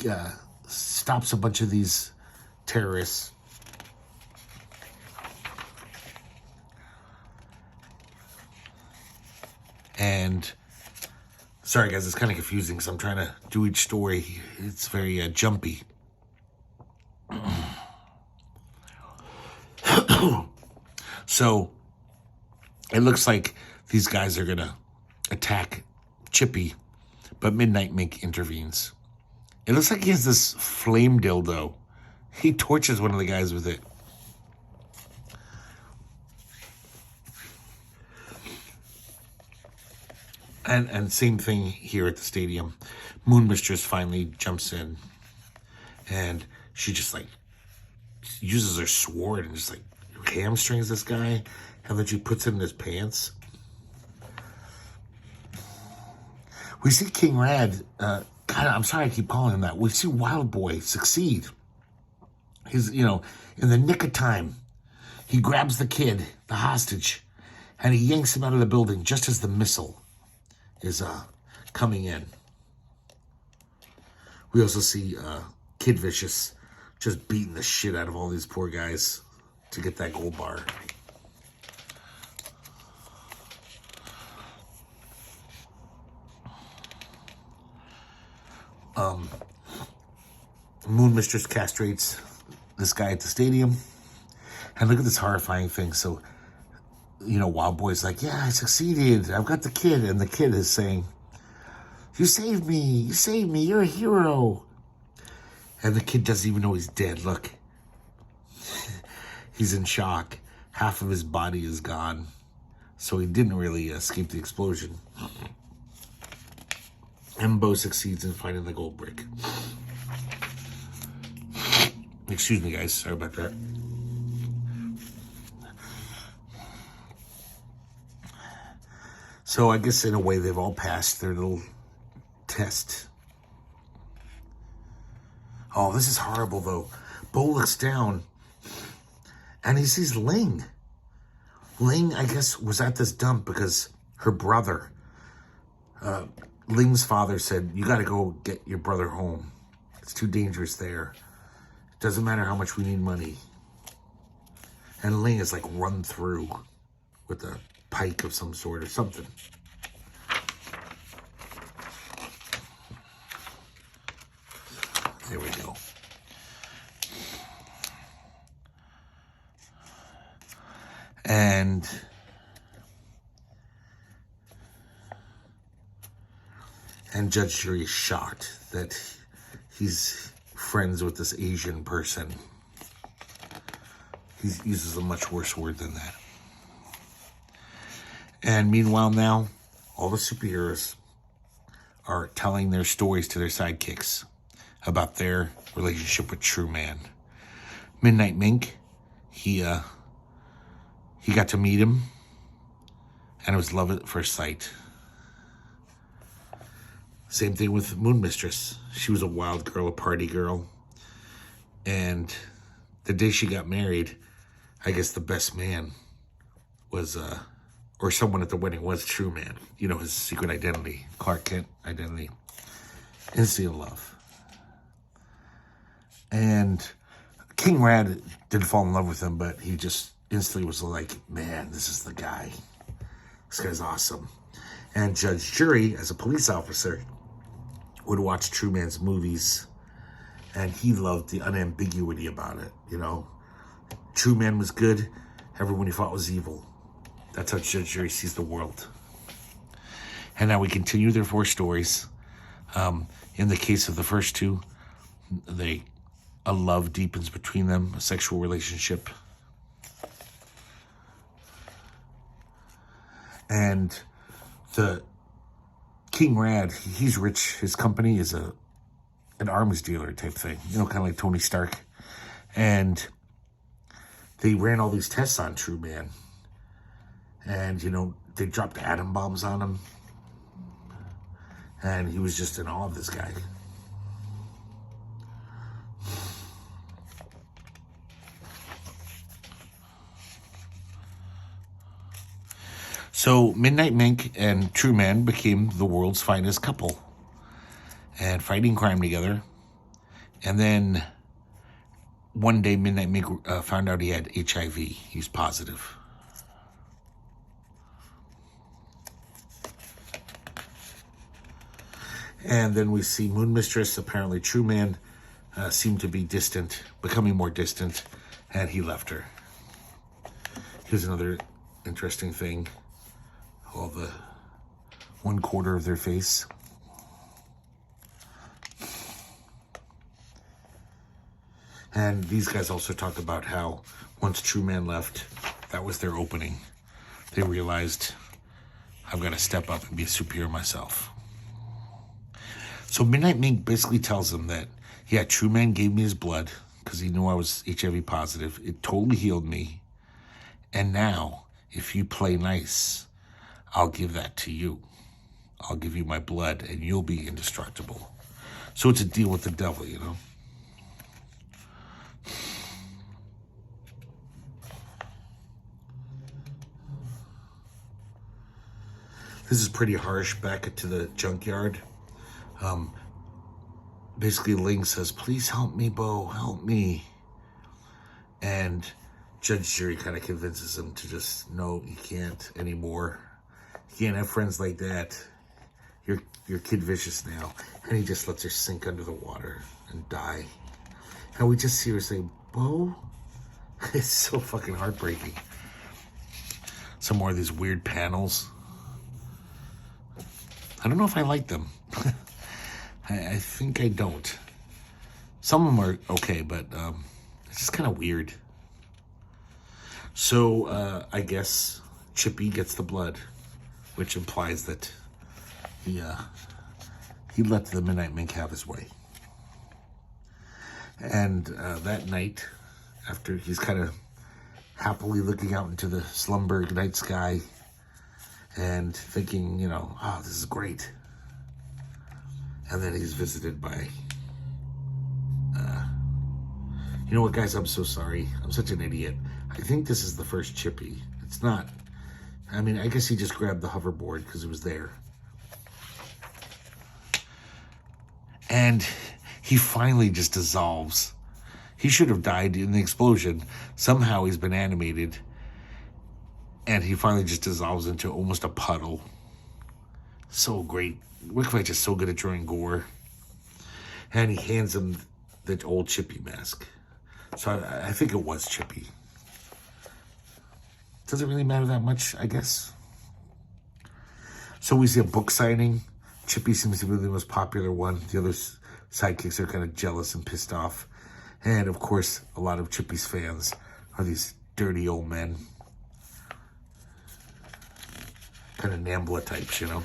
stops a bunch of these terrorists. And sorry, guys, it's kind of confusing because I'm trying to do each story. It's very jumpy. So it looks like these guys are going to attack Chippy, but Midnight Mink intervenes. It looks like he has this flame dildo. He torches one of the guys with it. And same thing here at the stadium. Moon Mistress finally jumps in, and she just like uses her sword and just like hamstrings this guy, and then she puts it in his pants. We see King Rad, God, I'm sorry I keep calling him that. We see Wild Boy succeed. He's, in the nick of time, he grabs the kid, the hostage, and he yanks him out of the building just as the missile is coming in. We also see Kid Vicious just beating the shit out of all these poor guys to get that gold bar. Moon Mistress castrates this guy at the stadium. And look at this horrifying thing. So, Wild Boy's like, yeah, I succeeded. I've got the kid. And the kid is saying, you saved me. You saved me. You're a hero. And the kid doesn't even know he's dead. Look. He's in shock. Half of his body is gone. So he didn't really escape the explosion. Embo succeeds in finding the gold brick. Excuse me, guys. Sorry about that. So I guess in a way they've all passed their little test. Oh, this is horrible, though. Bo looks down, and he sees Ling. Ling, I guess, was at this dump because her brother, Ling's father said, you got to go get your brother home. It's too dangerous there. It doesn't matter how much we need money. And Ling is like run through with a pike of some sort or something. There we go. And Judge Jury is shocked that he's friends with this Asian person. He uses a much worse word than that. And meanwhile now, all the superheroes are telling their stories to their sidekicks about their relationship with True Man. Midnight Mink, he got to meet him, and it was love at first sight. Same thing with Moon Mistress. She was a wild girl, a party girl. And the day she got married, I guess the best man was, or someone at the wedding was True Man. His secret identity, Clark Kent identity. Instant love. And King Rad didn't fall in love with him, but he just instantly was like, man, this is the guy. This guy's awesome. And Judge Jury, as a police officer, would watch True Man's movies, and he loved the unambiguity about it, True Man was good, everyone he fought was evil. That's how Judge Jury sees the world. And now we continue their 4 stories. In the case of the first 2, a love deepens between them, a sexual relationship. And the King Rad, he's rich. His company is an arms dealer type thing, kind of like Tony Stark. And they ran all these tests on True Man. And, they dropped atom bombs on him. And he was just in awe of this guy. So Midnight Mink and True Man became the world's finest couple and fighting crime together. And then one day Midnight Mink found out he had HIV. He was positive. And then we see Moon Mistress, apparently True Man, seemed to be distant, becoming more distant, and he left her. Here's another interesting thing. All the 1/4 of their face. And these guys also talk about how once True Man left, that was their opening. They realized, I've got to step up and be a superhero myself. So Midnight Mink basically tells him that, yeah, True Man gave me his blood because he knew I was HIV positive. It totally healed me. And now, if you play nice, I'll give that to you. I'll give you my blood and you'll be indestructible. So it's a deal with the devil, you know? This is pretty harsh. Back to the junkyard. Basically, Ling says, please help me, Bo, help me. And Judge Jury kind of convinces him to just, no, you can't anymore. You can't have friends like that. You're Kid Vicious now. And he just lets her sink under the water and die. And we just see her say, Bo? It's so fucking heartbreaking. Some more of these weird panels. I don't know if I like them. I think I don't. Some of them are okay, but it's just kind of weird. So I guess Chippy gets the blood, which implies that he let the Midnight Mink have his way. And that night, after he's kind of happily looking out into the slumber night sky and thinking, you know, oh, this is great. And then he's visited by, you know what, guys, I'm so sorry. I'm such an idiot. I think this is the first Chippy. It's not. I mean, I guess he just grabbed the hoverboard because it was there. And he finally just dissolves. He should have died in the explosion. Somehow he's been animated. And he finally just dissolves into almost a puddle. So great. Veitch is so good at drawing gore. And he hands him the old Chippy mask. So I think it was Chippy. Doesn't really matter that much, I guess. So we see a book signing. Chippy seems to be the most popular one. The other sidekicks are kind of jealous and pissed off. And, of course, a lot of Chippy's fans are these dirty old men. Kind of Nambla types, you know.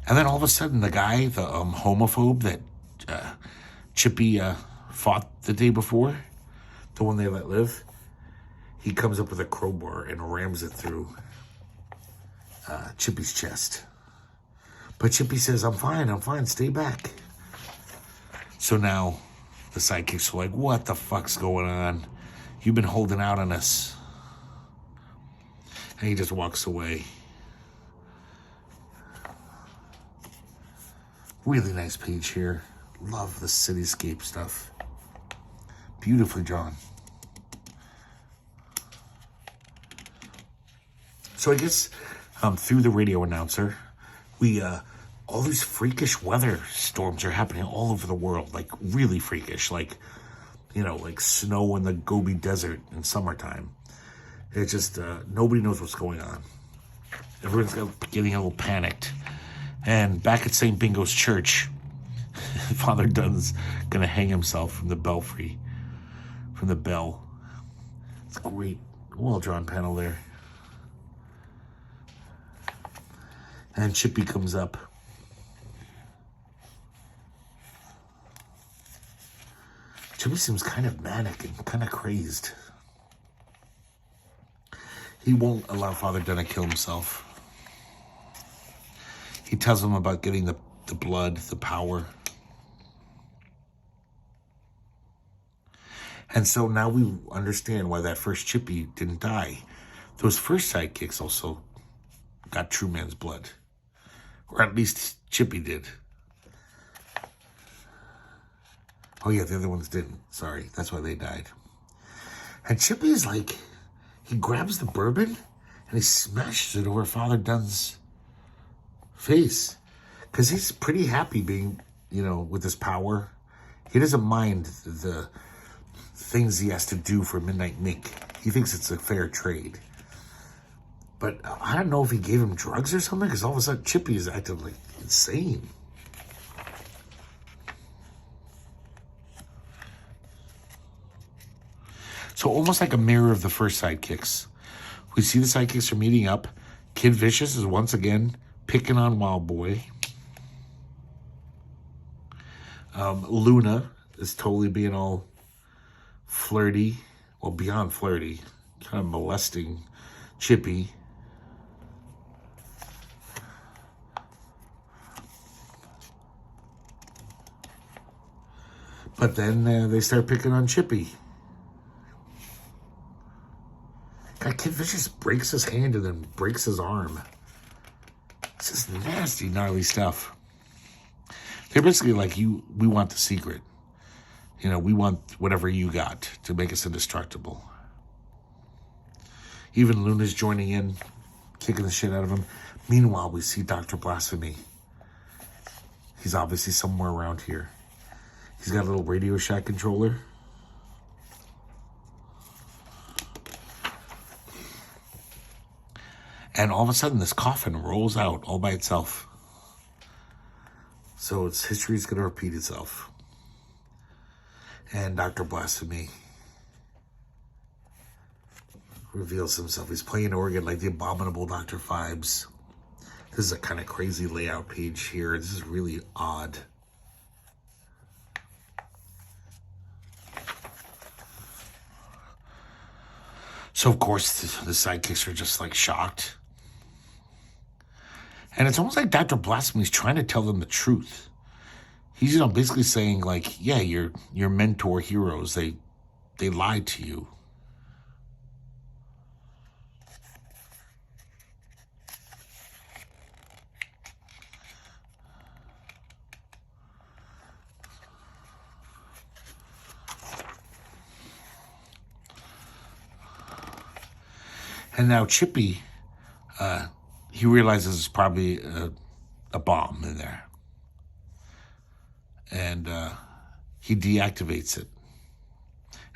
And then all of a sudden, the guy, the homophobe that Chippy fought the day before, the one they let live, he comes up with a crowbar and rams it through Chippy's chest. But Chippy says, I'm fine, stay back. So now the sidekicks are like, what the fuck's going on? You've been holding out on us. And he just walks away. Really nice page here. Love the cityscape stuff. Beautifully drawn. So I guess through the radio announcer, we all these freakish weather storms are happening all over the world, like really freakish, like, you know, like snow in the Gobi Desert in summertime. It's just nobody knows what's going on. Everyone's getting a little panicked. And back at St. Bingo's church, Father Dunn's gonna hang himself from the belfry, from the bell. It's a great, well-drawn panel there. And Chippy comes up. Chippy seems kind of manic and kind of crazed. He won't allow Father Dunn to kill himself. He tells him about getting the blood, the power. And so now we understand why that first Chippy didn't die. Those first sidekicks also got True Man's blood. Or at least Chippy did. Oh yeah, the other ones didn't. Sorry, that's why they died. And Chippy is like, he grabs the bourbon and he smashes it over Father Dunn's face. Because he's pretty happy being, you know, with his power. He doesn't mind the things he has to do for Midnight Mink. He thinks it's a fair trade. But I don't know if he gave him drugs or something, because all of a sudden Chippy is acting like insane. So almost like a mirror of the first sidekicks. We see the sidekicks are meeting up. Kid Vicious is once again picking on Wild Boy. Luna is totally being all flirty. Well, beyond flirty. Kind of molesting Chippy. But then they start picking on Chippy. God, Kid Vicious breaks his hand and then breaks his arm. It's just nasty, gnarly stuff. They're basically like, we want the secret. You know, we want whatever you got to make us indestructible. Even Luna's joining in, kicking the shit out of him. Meanwhile, we see Dr. Blasphemy. He's obviously somewhere around here. He's got a little Radio Shack controller. And all of a sudden, this coffin rolls out all by itself. So its history is going to repeat itself. And Dr. Blasphemy reveals himself. He's playing organ like the abominable Dr. Phibes. This is a kind of crazy layout page here. This is really odd. So, of course, the sidekicks are just, like, shocked. And it's almost like Dr. Blasphemy's trying to tell them the truth. He's, you know, basically saying, like, yeah, your mentor heroes, they lied to you. And now Chippy, he realizes it's probably a bomb in there. And he deactivates it.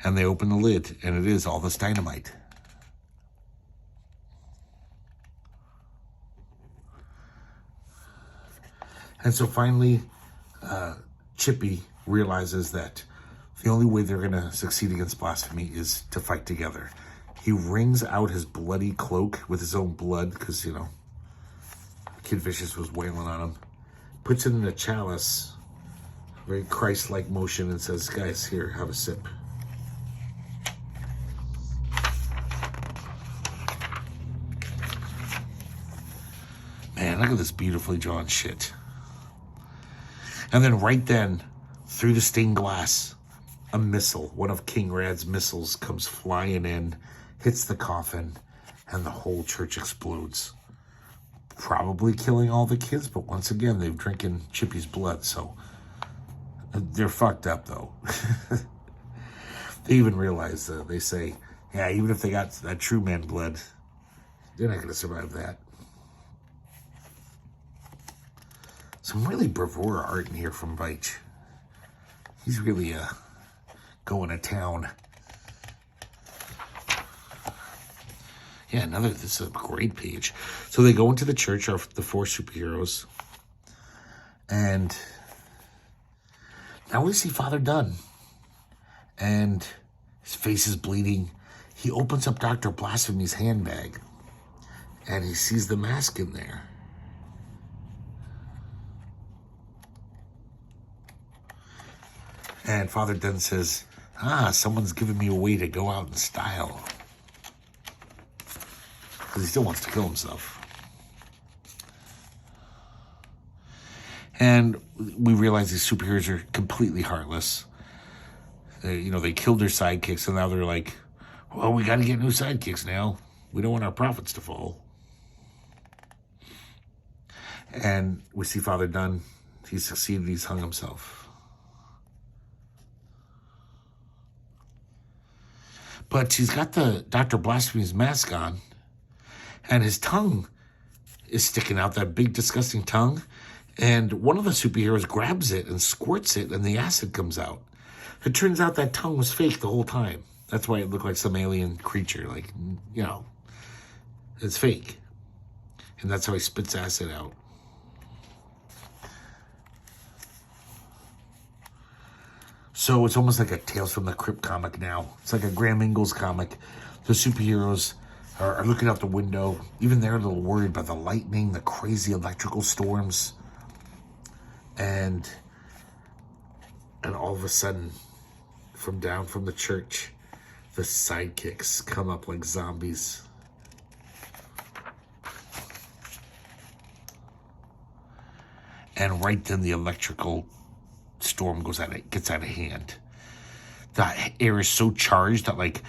And they open the lid, and it is all this dynamite. And so finally, Chippy realizes that the only way they're going to succeed against Blasphemy is to fight together. He wrings out his bloody cloak with his own blood because, you know, Kid Vicious was wailing on him. Puts it in a chalice, very Christ-like motion, and says, guys, here, have a sip. Man, look at this beautifully drawn shit. And then right then, through the stained glass, a missile, one of King Rad's missiles, comes flying in, hits the coffin, and the whole church explodes. Probably killing all the kids, but once again, they're drinking Chippy's blood, so they're fucked up, though. They even realize, they say, yeah, even if they got that true man blood, they're not going to survive that. Some really bravura art in here from Veitch. He's really going to town. Yeah, this is a great page. So they go into the church of the four superheroes. And now we see Father Dunn. And his face is bleeding. He opens up Dr. Blasphemy's handbag. And he sees the mask in there. And Father Dunn says, someone's giving me a way to go out in style. Because he still wants to kill himself. And we realize these superheroes are completely heartless. They killed their sidekicks, and now they're like, well, we got to get new sidekicks now. We don't want our profits to fall. And we see Father Dunn. He's succeeded. He's hung himself. But he's got the Dr. Blasphemy's mask on. And his tongue is sticking out, that big, disgusting tongue. And one of the superheroes grabs it and squirts it, and the acid comes out. It turns out that tongue was fake the whole time. That's why it looked like some alien creature. Like, it's fake. And that's how he spits acid out. So it's almost like a Tales from the Crypt comic now. It's like a Graham Ingalls comic. The superheroes are looking out the window. Even they're a little worried by the lightning, the crazy electrical storms. And all of a sudden, from down from the church, the sidekicks come up like zombies. And right then the electrical storm gets out of hand. The air is so charged that like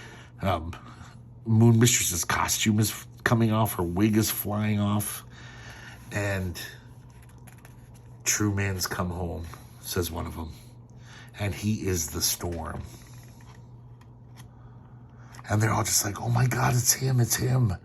Moon Mistress's costume is coming off, her wig is flying off, and true man's come home, says one of them, and he is the storm. And they're all just like, oh my God, it's him, it's him.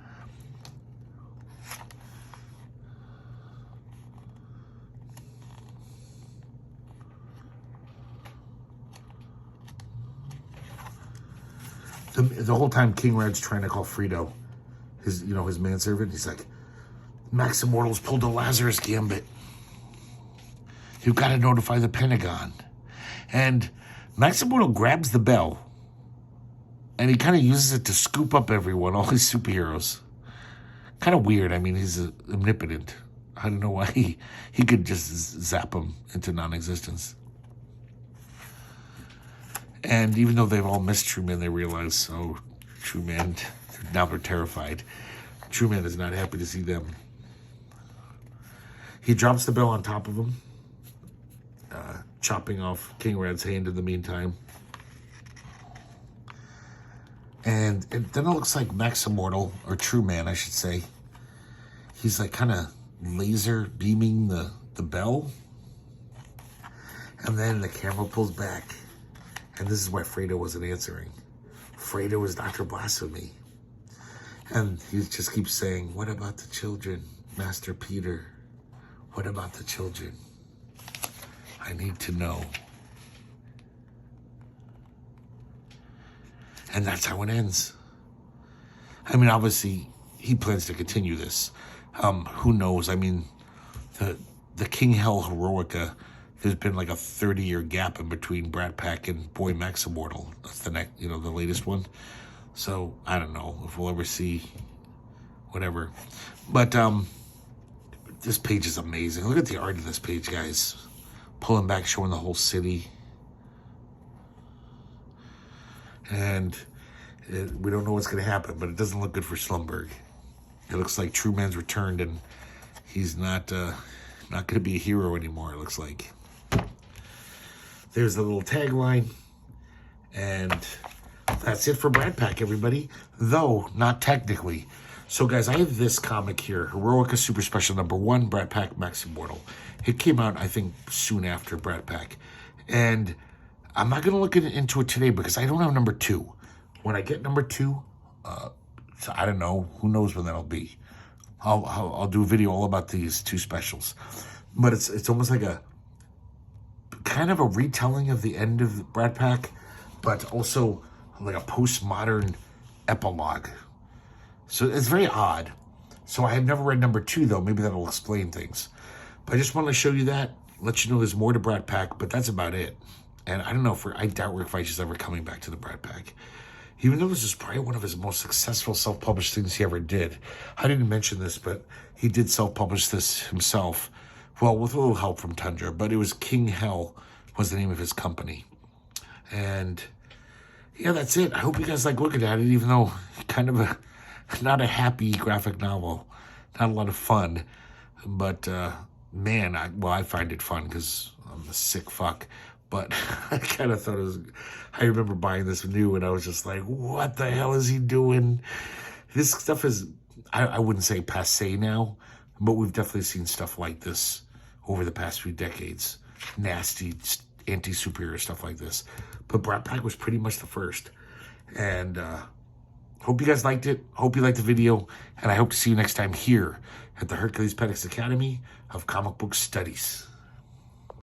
The whole time King Red's trying to call Frito, his manservant, he's like, Max Immortal's pulled a Lazarus Gambit. You've got to notify the Pentagon. And Max Immortal grabs the bell, and he kind of uses it to scoop up everyone, all these superheroes. Kind of weird. I mean, he's omnipotent. I don't know why he could just zap them into non-existence. And even though they've all missed True Man, they realize, oh, True Man, now they're terrified. True Man is not happy to see them. He drops the bell on top of him, chopping off King Rad's hand in the meantime. And then it looks like Max Immortal, or True Man, I should say. He's like kind of laser beaming the bell. And then the camera pulls back. And this is why Fredo wasn't answering. Fredo was Dr. Blasphemy. And he just keeps saying, what about the children, Master Peter? What about the children? I need to know. And that's how it ends. I mean, obviously, he plans to continue this. Who knows? I mean, the King Hell Heroica, there's been like a 30-year gap in between Brat Pack and Boy Max Immortal. That's the next, the latest one. So I don't know if we'll ever see whatever. But this page is amazing. Look at the art of this page, guys. Pulling back, showing the whole city. And we don't know what's going to happen, but it doesn't look good for Slumberg. It looks like True Man's returned, and he's not going to be a hero anymore, it looks like. There's the little tagline, and that's it for Brat Pack, everybody. Though, not technically. So, guys, I have this comic here, Heroica Super Special #1, Brat Pack Max Immortal. It came out, I think, soon after Brat Pack. And I'm not going to look into it today because I don't have #2. When I get #2, so I don't know. Who knows when that'll be. I'll do a video all about these two specials. But it's almost like a kind of a retelling of the end of Brat Pack, but also like a postmodern epilogue. So it's very odd. So I have never read #2, though. Maybe that'll explain things. But I just wanted to show you that, let you know there's more to Brat Pack, but that's about it. And I don't know I doubt Rick Veitch is ever coming back to the Brat Pack. Even though this is probably one of his most successful self-published things he ever did. I didn't mention this, but he did self-publish this himself. Well, with a little help from Tundra, but it was King Hell was the name of his company. And yeah, that's it. I hope you guys like looking at it, even though kind of not a happy graphic novel. Not a lot of fun. But man, I find it fun because I'm a sick fuck. But I kind of thought it was, I remember buying this new and I was just like, what the hell is he doing? This stuff is, I wouldn't say passe now, but we've definitely seen stuff like this over the past few decades. Nasty anti-superhero stuff like this. But Brat Pack was pretty much the first. And hope you guys liked it. Hope you liked the video. And I hope to see you next time here at the herculespetix Academy of Comic Book Studies.